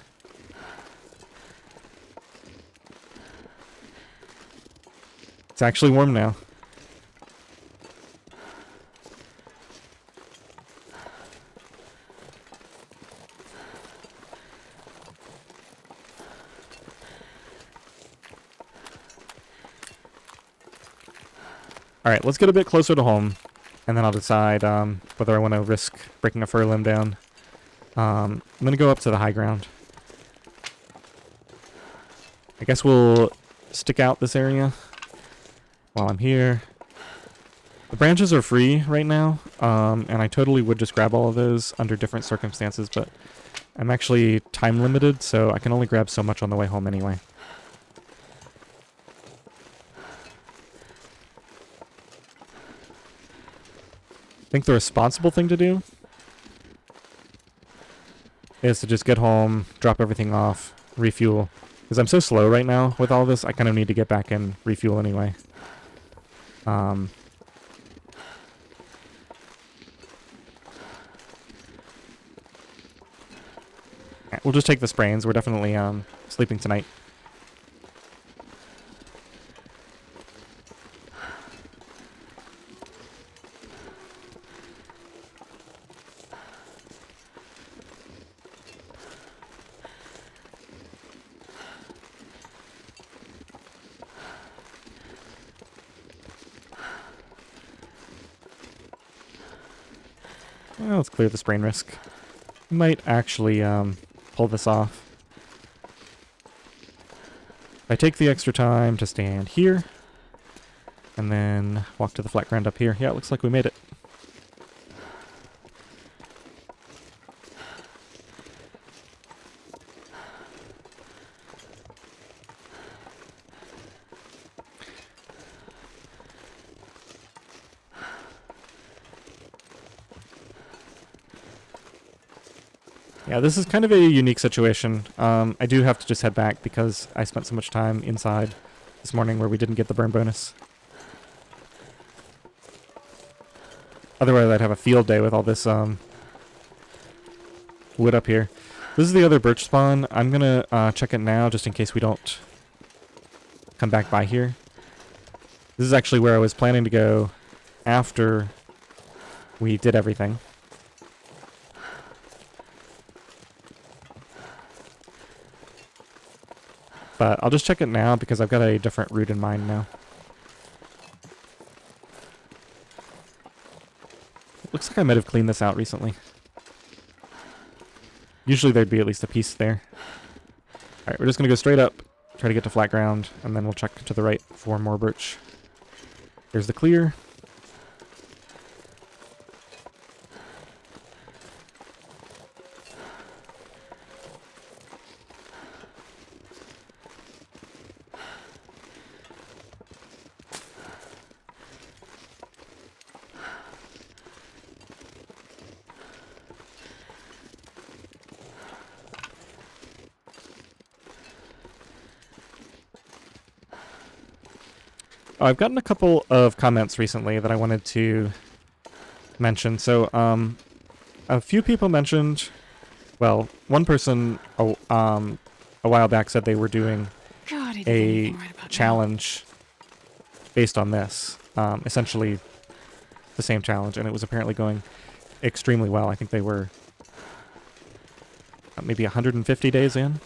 It's actually warm now. Alright, let's get a bit closer to home, and then I'll decide whether I want to risk breaking a fir limb down. I'm going to go up to the high ground. I guess we'll stick out this area while I'm here. The branches are free right now, and I totally would just grab all of those under different circumstances, but I'm actually time limited, so I can only grab so much on the way home anyway. I think the responsible thing to do is to just get home, drop everything off, refuel. Because I'm so slow right now with all this, I kind of need to get back and refuel anyway. We'll just take the sprains. We're definitely sleeping tonight. Well, let's clear the sprain risk. Might actually pull this off. If I take the extra time to stand here, and then walk to the flat ground up here. Yeah, it looks like we made it. Yeah, this is kind of a unique situation. I do have to just head back because I spent so much time inside this morning where we didn't get the burn bonus. Otherwise, I'd have a field day with all this wood up here. This is the other birch spawn. I'm going to check it now just in case we don't come back by here. This is actually where I was planning to go after we did everything. But I'll just check it now because I've got a different route in mind now. It looks like I might have cleaned this out recently. Usually there'd be at least a piece there. Alright, we're just going to go straight up, try to get to flat ground, and then we'll check to the right for more birch. Here's the clear. I've gotten a couple of comments recently that I wanted to mention. So, a few people mentioned, well, one person a while back said they were doing God, a challenge based on this. Essentially the same challenge, and it was apparently going extremely well. I think they were maybe 150 days in.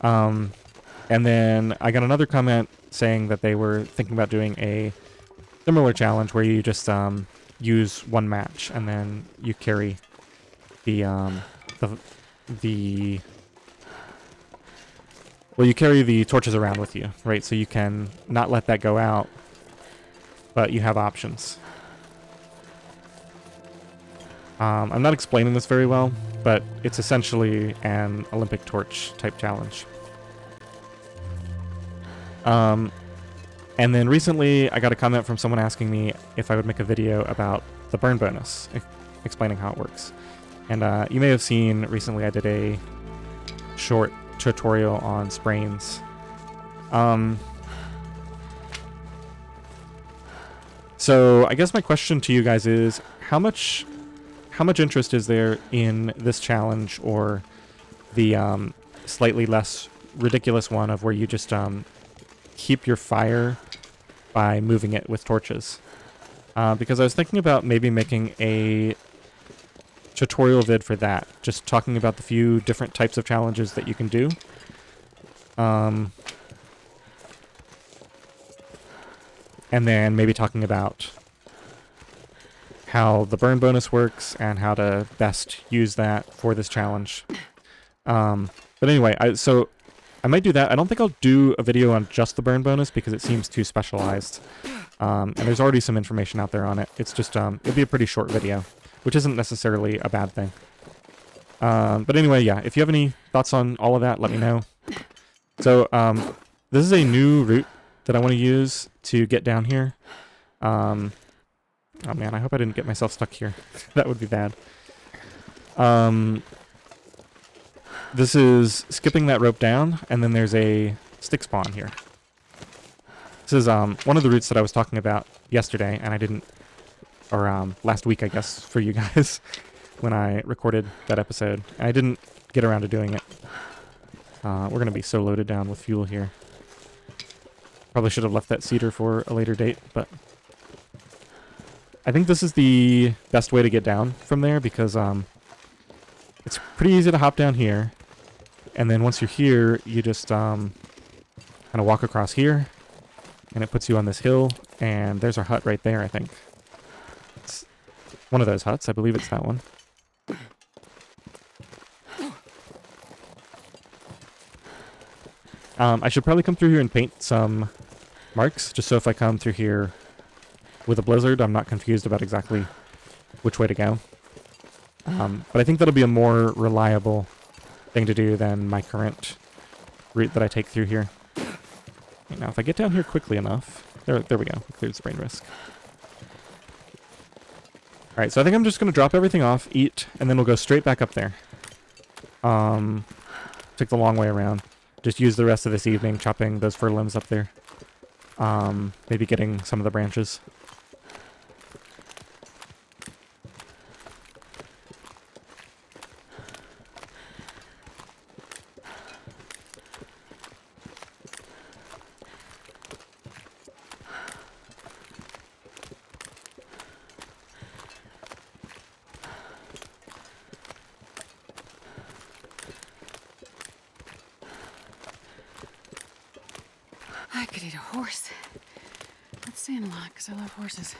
And then I got another comment saying that they were thinking about doing a similar challenge where you just use one match and then you carry well, you carry the torches around with you, right? So you can not let that go out but you have options. I'm not explaining this very well, but it's essentially an Olympic torch type challenge. And then recently I got a comment from someone asking me if I would make a video about the burn bonus, explaining how it works. And you may have seen recently I did a short tutorial on sprains. So I guess my question to you guys is, how much interest is there in this challenge, or the slightly less ridiculous one of where you just keep your fire by moving it with torches? Because I was thinking about maybe making a tutorial vid for that, just talking about the few different types of challenges that you can do. And then maybe talking about how the burn bonus works and how to best use that for this challenge. But anyway, so I might do that. I don't think I'll do a video on just the burn bonus because it seems too specialized. And there's already some information out there on it. It's just, it'll be a pretty short video, which isn't necessarily a bad thing. But anyway, yeah, if you have any thoughts on all of that, let me know. So, this is a new route that I want to use to get down here. Oh man, I hope I didn't get myself stuck here. That would be bad. This is skipping that rope down, and then there's a stick spawn here. This is one of the routes that I was talking about yesterday, and I didn't, or last week, I guess, for you guys, when I recorded that episode. I didn't get around to doing it. We're going to be so loaded down with fuel here. Probably should have left that cedar for a later date, but I think this is the best way to get down from there because it's pretty easy to hop down here. And then once you're here, you just kind of walk across here, and it puts you on this hill, and there's our hut right there, I think. It's one of those huts. I believe it's that one. I should probably come through here and paint some marks, just so if I come through here with a blizzard, I'm not confused about exactly which way to go. But I think that'll be a more reliable thing to do than my current route that I take through here. Okay, now, if I get down here quickly enough... There we go. Cleared sprain risk. Alright, so I think I'm just going to drop everything off, eat, and then we'll go straight back up there. Take the long way around. Just use the rest of this evening chopping those fir limbs up there. Maybe getting some of the branches. I could eat a horse. Let's say a lot, because I love horses.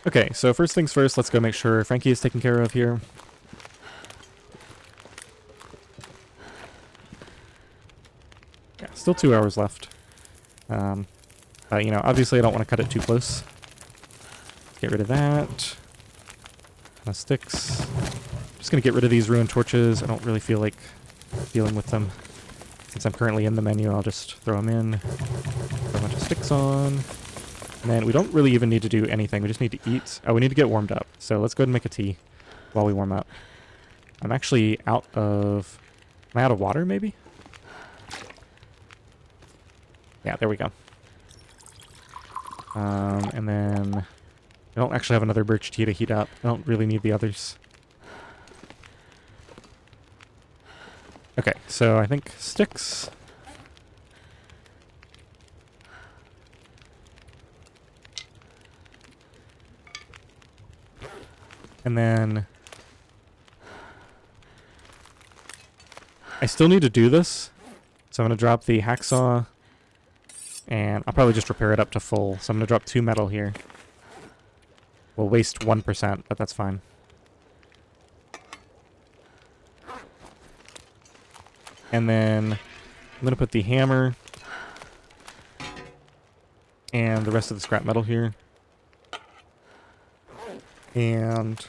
Okay, so first things first, let's go make sure Frankie is taken care of here. Yeah, still 2 hours left. You know, obviously I don't want to cut it too close. Get rid of that. Sticks. Just gonna get rid of these ruined torches. I don't really feel like dealing with them. Since I'm currently in the menu, I'll just throw them in. Throw a bunch of sticks on. And then we don't really even need to do anything. We just need to eat. Oh, we need to get warmed up. So let's go ahead and make a tea while we warm up. I'm actually out of... Am I out of water, maybe? Yeah, there we go. And then... I don't actually have another birch tea to heat up. I don't really need the others. Okay, so I think sticks. And then I still need to do this. So I'm going to drop the hacksaw and I'll probably just repair it up to full. So I'm going to drop 2 metal here. We'll waste 1%, but that's fine. And then I'm going to put the hammer And the rest of the scrap metal here. And...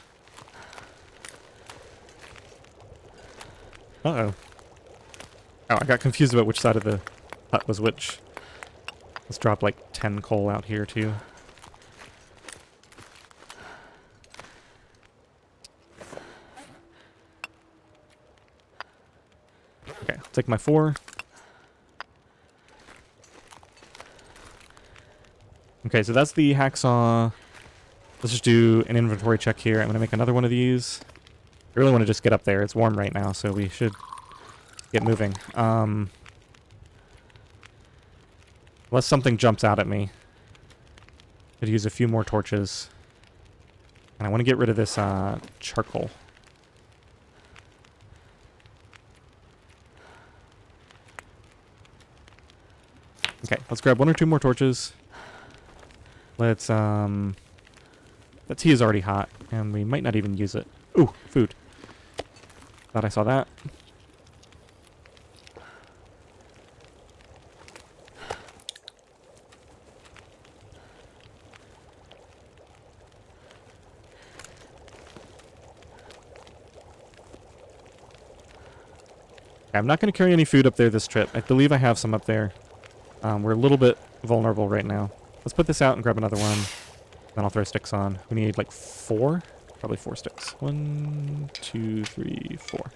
Uh-oh. Oh, I got confused about which side of the hut was which. Let's drop like 10 coal out here too. Okay, I'll take my 4. Okay, so that's the hacksaw. Let's just do an inventory check here. I'm going to make another one of these. I really want to just get up there. It's warm right now, so we should get moving. Unless something jumps out at me. Could use a few more torches. And I want to get rid of this charcoal. Okay, let's grab 1 or 2 more torches. Let's, the tea is already hot, and we might not even use it. Ooh, food. Thought I saw that. Okay, I'm not going to carry any food up there this trip. I believe I have some up there. We're a little bit vulnerable right now. Let's put this out and grab another one. Then I'll throw sticks on. We need like 4? Probably 4 sticks. 1, 2, 3, 4.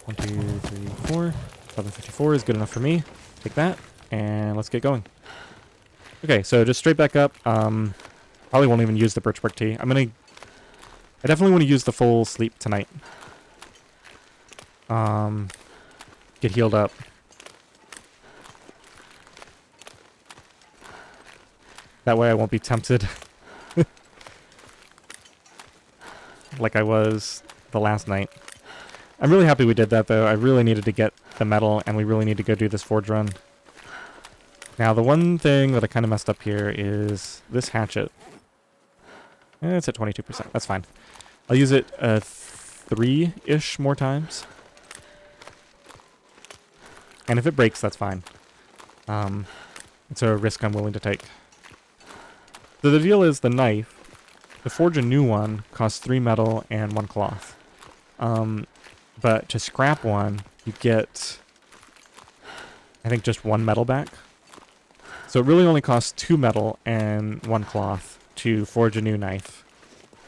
1, 2, 3, 4. 1154 is good enough for me. Take that, and let's get going. Okay, so just straight back up. Probably won't even use the birchbark tea. I definitely want to use the full sleep tonight. Get healed up. That way I won't be tempted. Like I was the last night. I'm really happy we did that though. I really needed to get the metal and we really need to go do this forge run. Now the one thing that I kind of messed up here is this hatchet. It's at 22%. That's fine. I'll use it 3-ish more times. And if it breaks, that's fine. It's a risk I'm willing to take. So the deal is the knife, to forge a new one, costs 3 metal and 1 cloth. But to scrap one, you get, I think, just 1 metal back. So it really only costs 2 metal and 1 cloth to forge a new knife,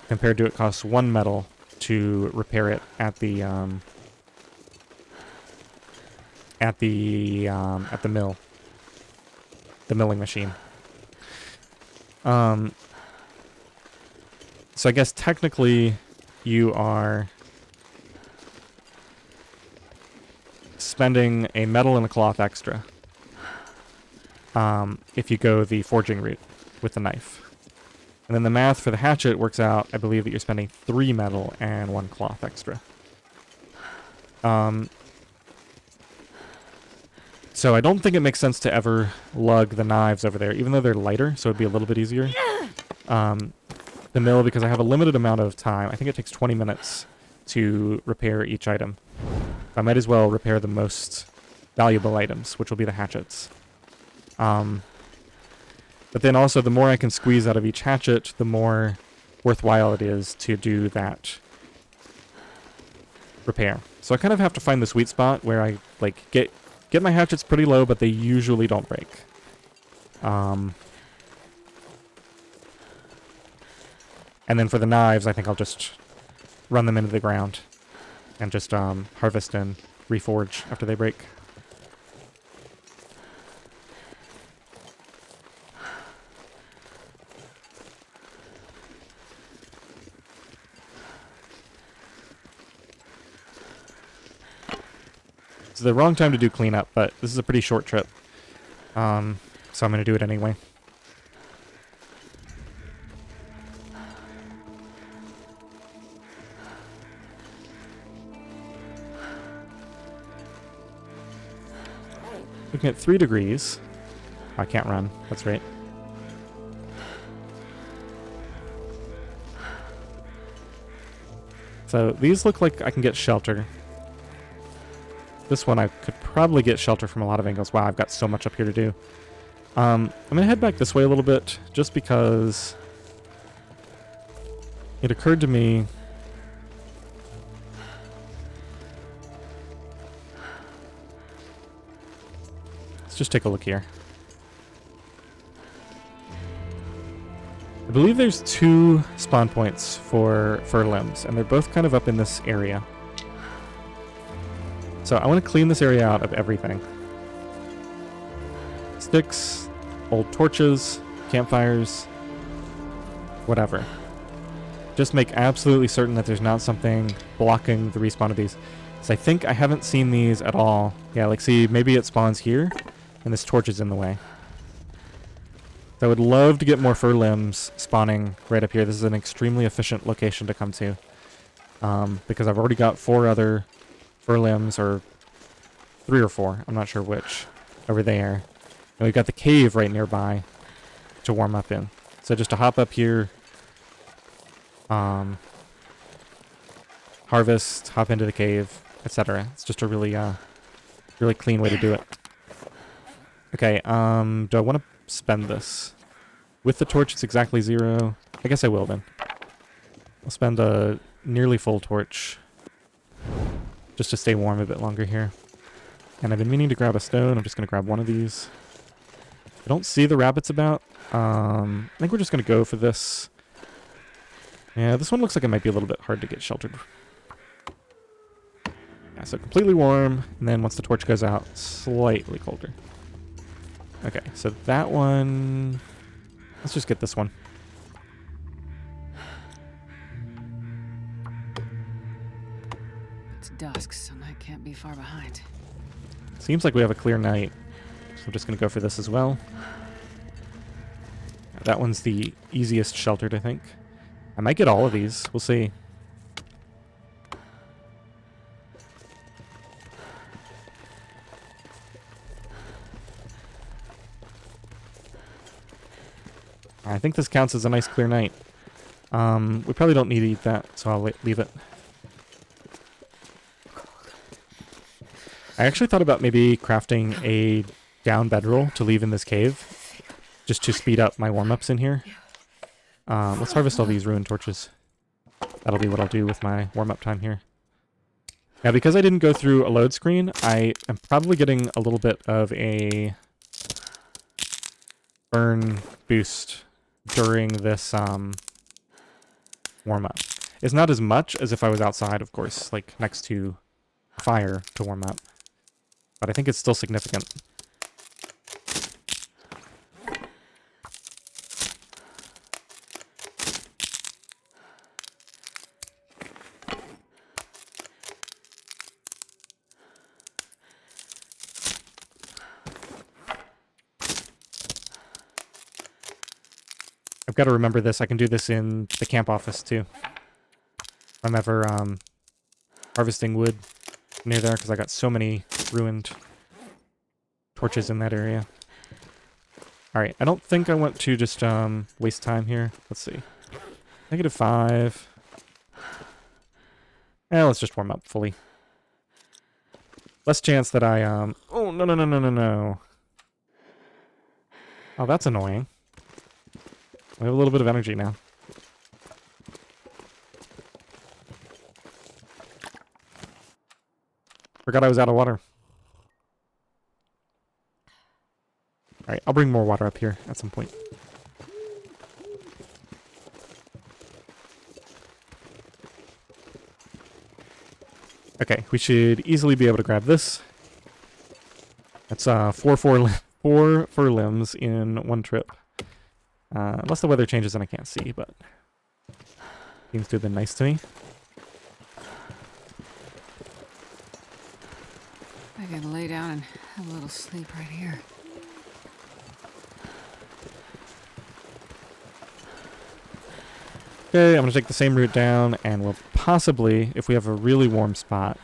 compared to it costs 1 metal to repair it at the mill, the milling machine. So I guess technically you are spending a metal and a cloth extra if you go the forging route with the knife. And then the math for the hatchet works out, I believe, that you're spending 3 metal and 1 cloth extra. So I don't think it makes sense to ever lug the knives over there, even though they're lighter, so it'd be a little bit easier. The mill, because I have a limited amount of time. I think it takes 20 minutes to repair each item. I might as well repair the most valuable items, which will be the hatchets. But then also, the more I can squeeze out of each hatchet, the more worthwhile it is to do that repair. So I kind of have to find the sweet spot where I like get my hatchets pretty low, but they usually don't break. And then for the knives, I think I'll just run them into the ground and just harvest and reforge after they break. It's the wrong time to do cleanup, but this is a pretty short trip. So I'm going to do it anyway. Looking at 3 degrees. I can't run. That's right. So these look like I can get shelter. This one I could probably get shelter from a lot of angles. Wow, I've got so much up here to do. I'm going to head back this way a little bit, just because it occurred to me... Let's just take a look here. I believe there's 2 spawn points for fur limbs, and they're both kind of up in this area. So I want to clean this area out of everything. Sticks, old torches, campfires, whatever. Just make absolutely certain that there's not something blocking the respawn of these. So I think I haven't seen these at all. Yeah, like see, maybe it spawns here, and this torch is in the way. So I would love to get more fur limbs spawning right up here. This is an extremely efficient location to come to. Because I've already got 4 other fur limbs, or 3 or 4, I'm not sure which, over there. And we've got the cave right nearby to warm up in. So just to hop up here, harvest, hop into the cave, etc. It's just a really, really clean way to do it. Okay, do I want to spend this? With the torch, it's exactly 0. I guess I will then. I'll spend a nearly full torch just to stay warm a bit longer here. And I've been meaning to grab a stone. I'm just going to grab one of these. I don't see the rabbits about. I think we're just going to go for this. Yeah, this one looks like it might be a little bit hard to get sheltered. Yeah, so completely warm, and then once the torch goes out, slightly colder. Okay, so that one... Let's just get this one. It's dusk, so night can't be far behind. Seems like we have a clear night, so I'm just going to go for this as well. That one's the easiest sheltered, I think. I might get all of these. We'll see. I think this counts as a nice clear night. We probably don't need to eat that, so I'll leave it. I actually thought about maybe crafting a down bedroll to leave in this cave, just to speed up my warm-ups in here. Let's harvest all these ruined torches. That'll be what I'll do with my warm-up time here. Now, because I didn't go through a load screen, I am probably getting a little bit of a burn boost during this warm-up. It's not as much as if I was outside, of course, like next to fire to warm up. But I think it's still significant. I've got to remember this. I can do this in the camp office, too. If I'm ever harvesting wood near there, because I got so many ruined torches in that area. Alright, I don't think I want to just waste time here. Let's see. -5. Let's just warm up fully. Less chance that I, oh, no, no, no, no, no, no. Oh, that's annoying. We have a little bit of energy now. Forgot I was out of water. Alright, I'll bring more water up here at some point. Okay, we should easily be able to grab this. That's 4 fur limbs in one trip. Unless the weather changes and I can't see, but seems to have been nice to me. I gotta lay down and have a little sleep right here. Okay, I'm gonna take the same route down, and we'll possibly, if we have a really warm spot,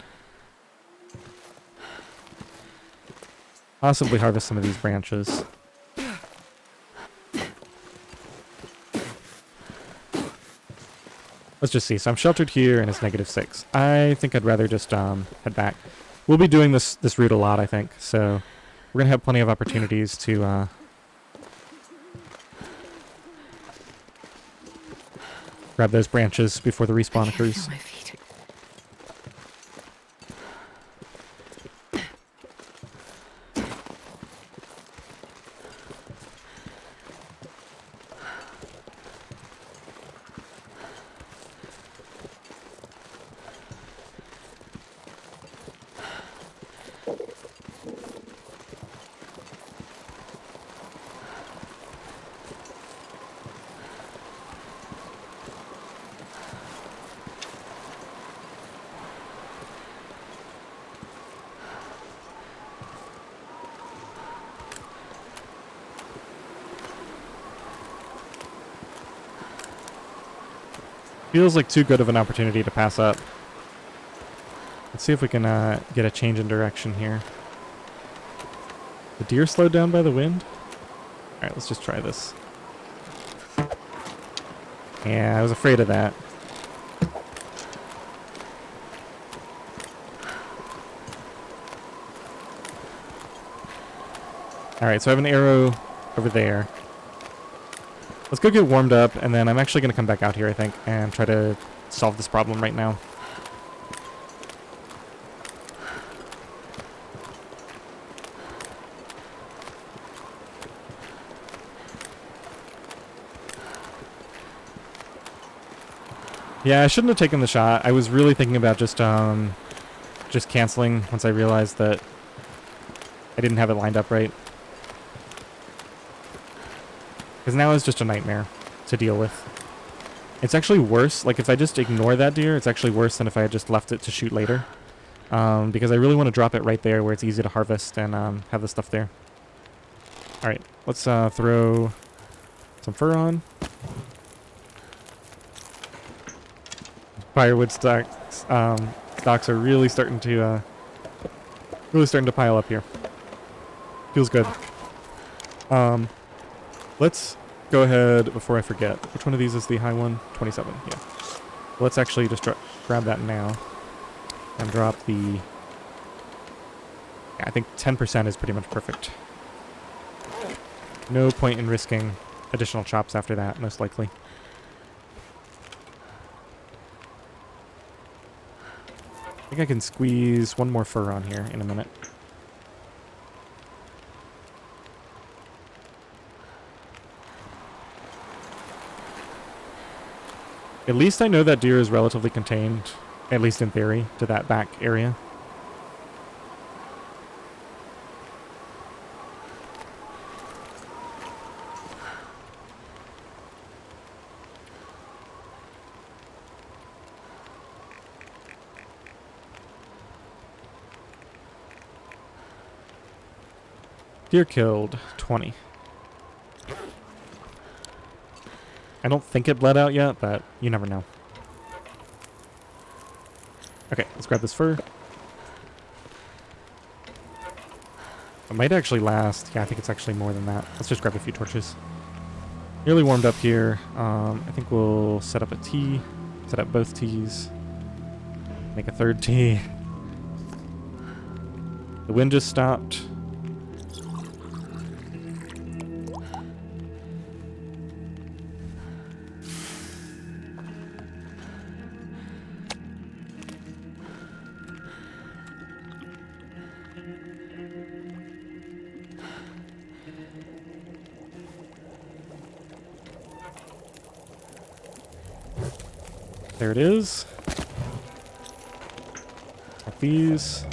possibly harvest some of these branches. Let's just see. So I'm sheltered here, and it's -6. I think I'd rather just head back. we'll be doing this route a lot, I think. So we're gonna have plenty of opportunities to grab those branches before the respawn I can't occurs. feel my feet. Feels like too good of an opportunity to pass up. Let's see if we can get a change in direction here. The deer slowed down by the wind? Alright, let's just try this. Yeah, I was afraid of that. Alright, so I have an arrow over there. Let's go get warmed up, and then I'm actually going to come back out here, I think, and try to solve this problem right now. Yeah, I shouldn't have taken the shot. I was really thinking about just canceling once I realized that I didn't have it lined up right. Because now it's just a nightmare to deal with. It's actually worse. Like, if I just ignore that deer, it's actually worse than if I had just left it to shoot later. Because I really want to drop it right there where it's easy to harvest and have the stuff there. Alright, let's throw some fur on. Firewood stocks are really starting to pile up here. Feels good. Let's go ahead before I forget. Which one of these is the high one? 27. Yeah. Let's actually just grab that now and drop the. Yeah, I think 10% is pretty much perfect. No point in risking additional chops after that, most likely. I think I can squeeze one more fur on here in a minute. At least I know that deer is relatively contained, at least in theory, to that back area. Deer killed, 20. I don't think it bled out yet, but you never know. Okay, let's grab this fur. It might actually last. Yeah, I think it's actually more than that. Let's just grab a few torches. Nearly warmed up here. I think we'll set up a T. Set up both T's. Make a third T. The wind just stopped. There it is. Like these.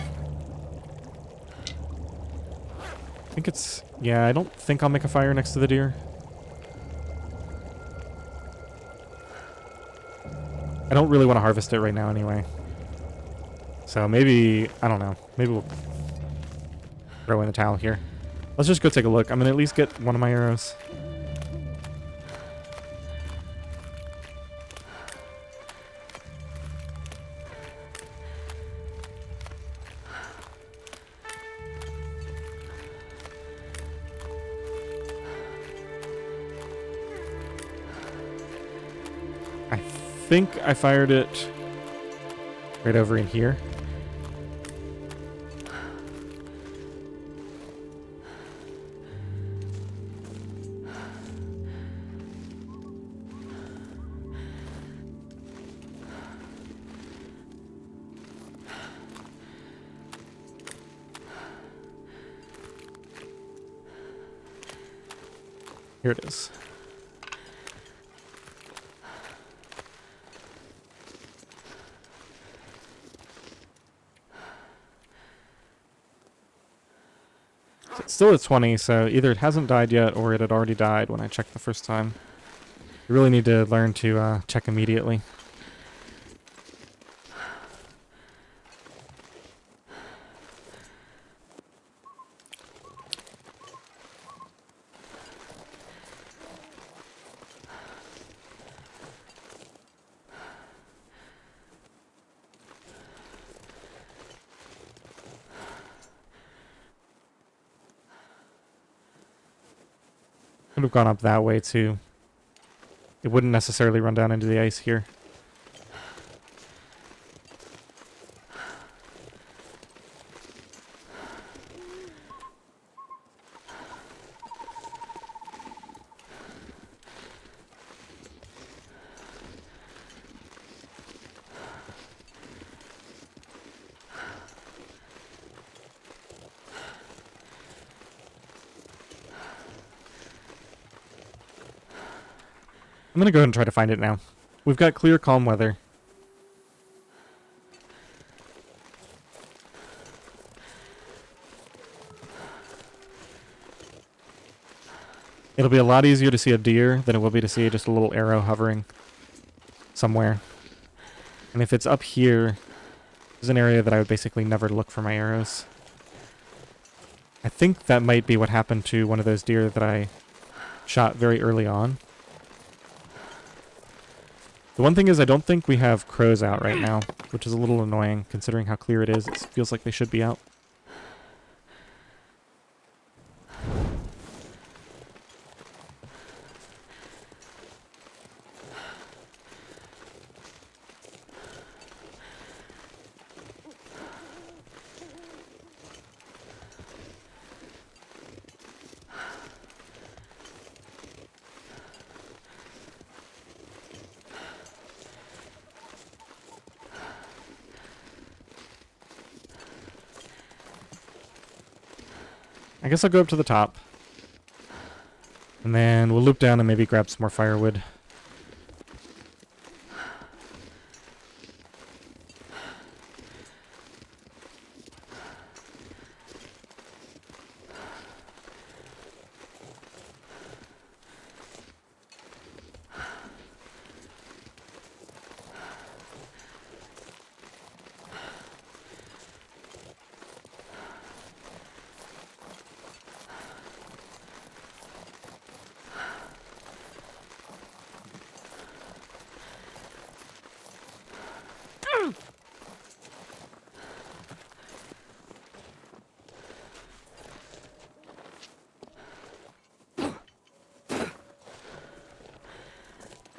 I think it's... Yeah, I don't think I'll make a fire next to the deer. I don't really want to harvest it right now anyway. So maybe... I don't know. Maybe we'll throw in the towel here. Let's just go take a look. I'm going to at least get one of my arrows. I think I fired it right over in here. Here it is. So it's still at 20, so either it hasn't died yet or it had already died when I checked the first time. You really need to learn to check immediately. Could have gone up that way too. It wouldn't necessarily run down into the ice here. I'm gonna go ahead and try to find it now. We've got clear, calm weather. It'll be a lot easier to see a deer than it will be to see just a little arrow hovering somewhere. And if it's up here, there's an area that I would basically never look for my arrows. I think that might be what happened to one of those deer that I shot very early on. The one thing is I don't think we have crows out right now, which is a little annoying considering how clear it is. It feels like they should be out. I guess I'll go up to the top. And then we'll loop down and maybe grab some more firewood.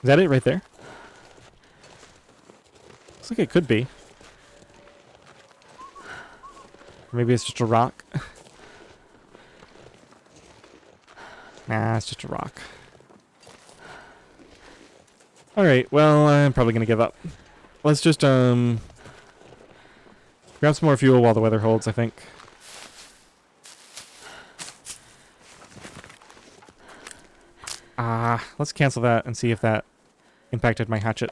Is that it right there? Looks like it could be. Or maybe it's just a rock. Nah, it's just a rock. Alright, well, I'm probably gonna give up. Let's just, grab some more fuel while the weather holds, I think. Let's cancel that and see if that impacted my hatchet.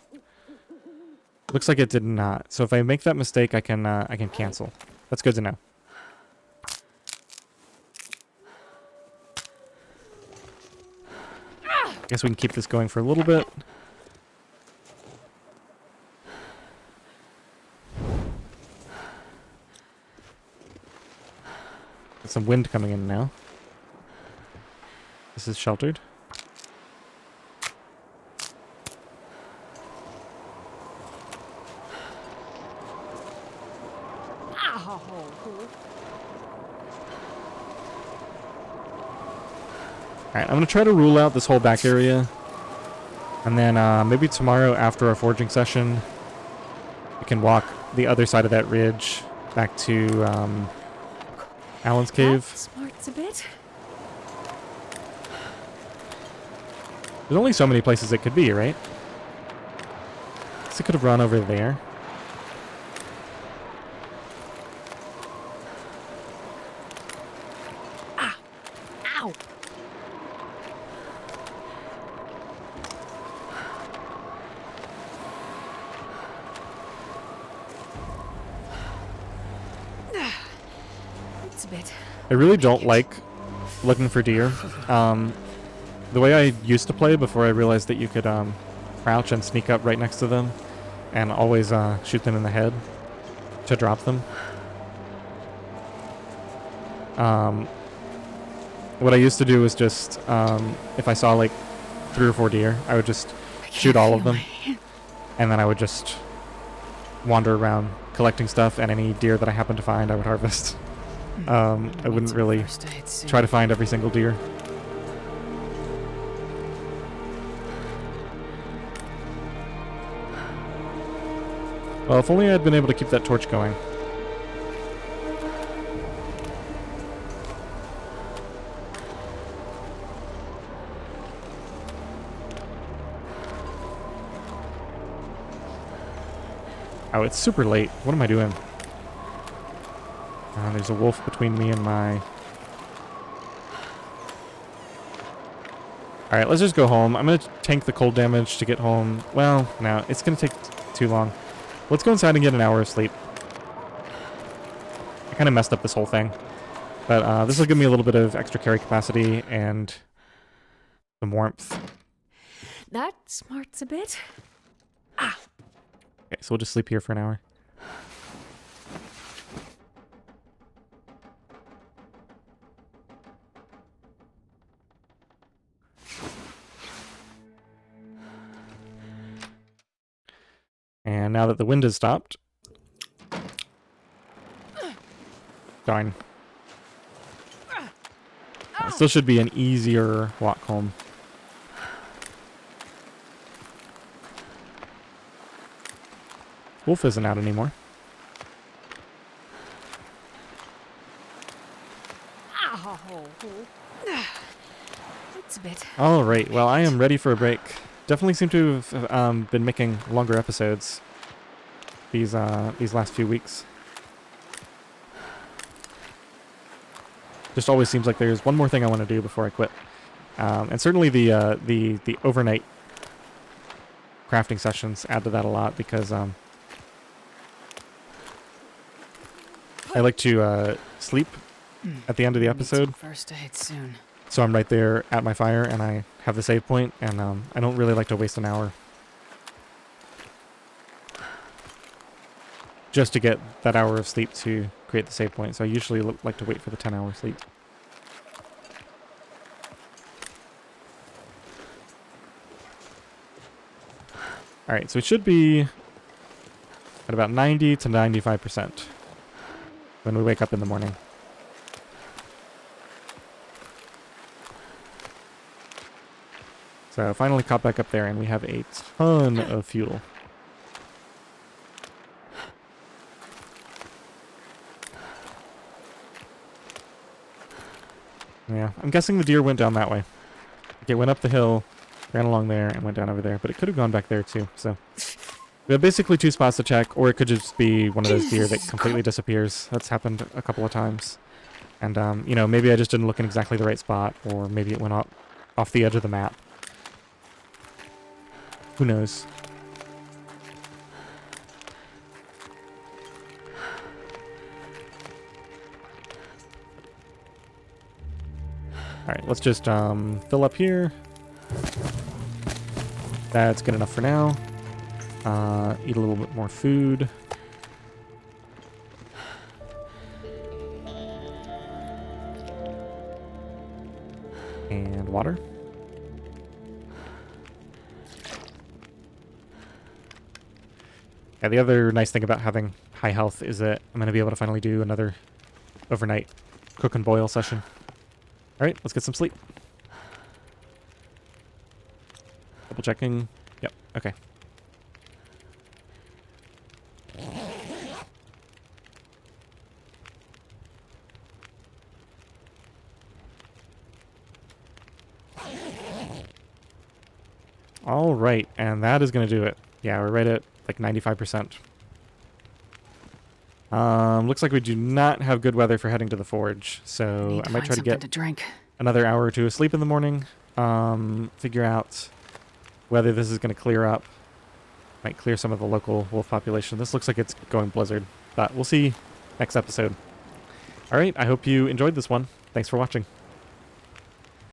Looks like it did not. So if I make that mistake, I can cancel. That's good to know. Guess we can keep this going for a little bit. Got some wind coming in now. This is sheltered. Alright, I'm going to try to rule out this whole back area. And then maybe tomorrow after our foraging session, we can walk the other side of that ridge back to Alan's cave. That smarts a bit. There's only so many places it could be, right? So it could have run over there. Ow! It's a bit. I really don't like looking for deer. The way I used to play before I realized that you could crouch and sneak up right next to them and always shoot them in the head to drop them. What I used to do was just, if I saw like 3 or 4 deer, I would just shoot all of them, and then I would just wander around collecting stuff, and any deer that I happened to find, I would harvest. I wouldn't really try to find every single deer. Well, if only I'd been able to keep that torch going. Oh, it's super late. What am I doing? There's a wolf between me and my... Alright, let's just go home. I'm going to tank the cold damage to get home. Well, no, it's going to take too long. Let's go inside and get an hour of sleep. I kind of messed up this whole thing. But this will give me a little bit of extra carry capacity and some warmth. That smarts a bit. Okay, so we'll just sleep here for an hour. And now that the wind has stopped... Darn. It still should be an easier walk home. Wolf isn't out anymore. It's a bit. Alright, well I am ready for a break. Definitely seem to have been making longer episodes these last few weeks. Just always seems like there's one more thing I want to do before I quit. And certainly the overnight crafting sessions add to that a lot because I like to sleep at the end of the episode. First aid soon. So I'm right there at my fire and I have the save point, and I don't really like to waste an hour just to get that hour of sleep to create the save point. So I usually like to wait for the 10-hour sleep. Alright, so it should be at about 90 to 95% when we wake up in the morning. So finally caught back up there and we have a ton of fuel. Yeah, I'm guessing the deer went down that way. It went up the hill, ran along there, and went down over there. But it could have gone back there too, so... We have basically 2 spots to check, or it could just be one of those deer that completely disappears. That's happened a couple of times. And, you know, maybe I just didn't look in exactly the right spot, or maybe it went off the edge of the map. Who knows? Alright, let's just fill up here. That's good enough for now. Eat a little bit more food. And water. Yeah, the other nice thing about having high health is that I'm going to be able to finally do another overnight cook and boil session. Alright, let's get some sleep. Double checking. Yep, okay. Alright, and that is going to do it. Yeah, we're right at like 95%. Looks like we do not have good weather for heading to the forge, so I might try to get another hour or 2 of sleep in the morning. Figure out whether this is going to clear up. Might clear some of the local wolf population. This looks like it's going blizzard, but we'll see next episode. All right, I hope you enjoyed this one. Thanks for watching.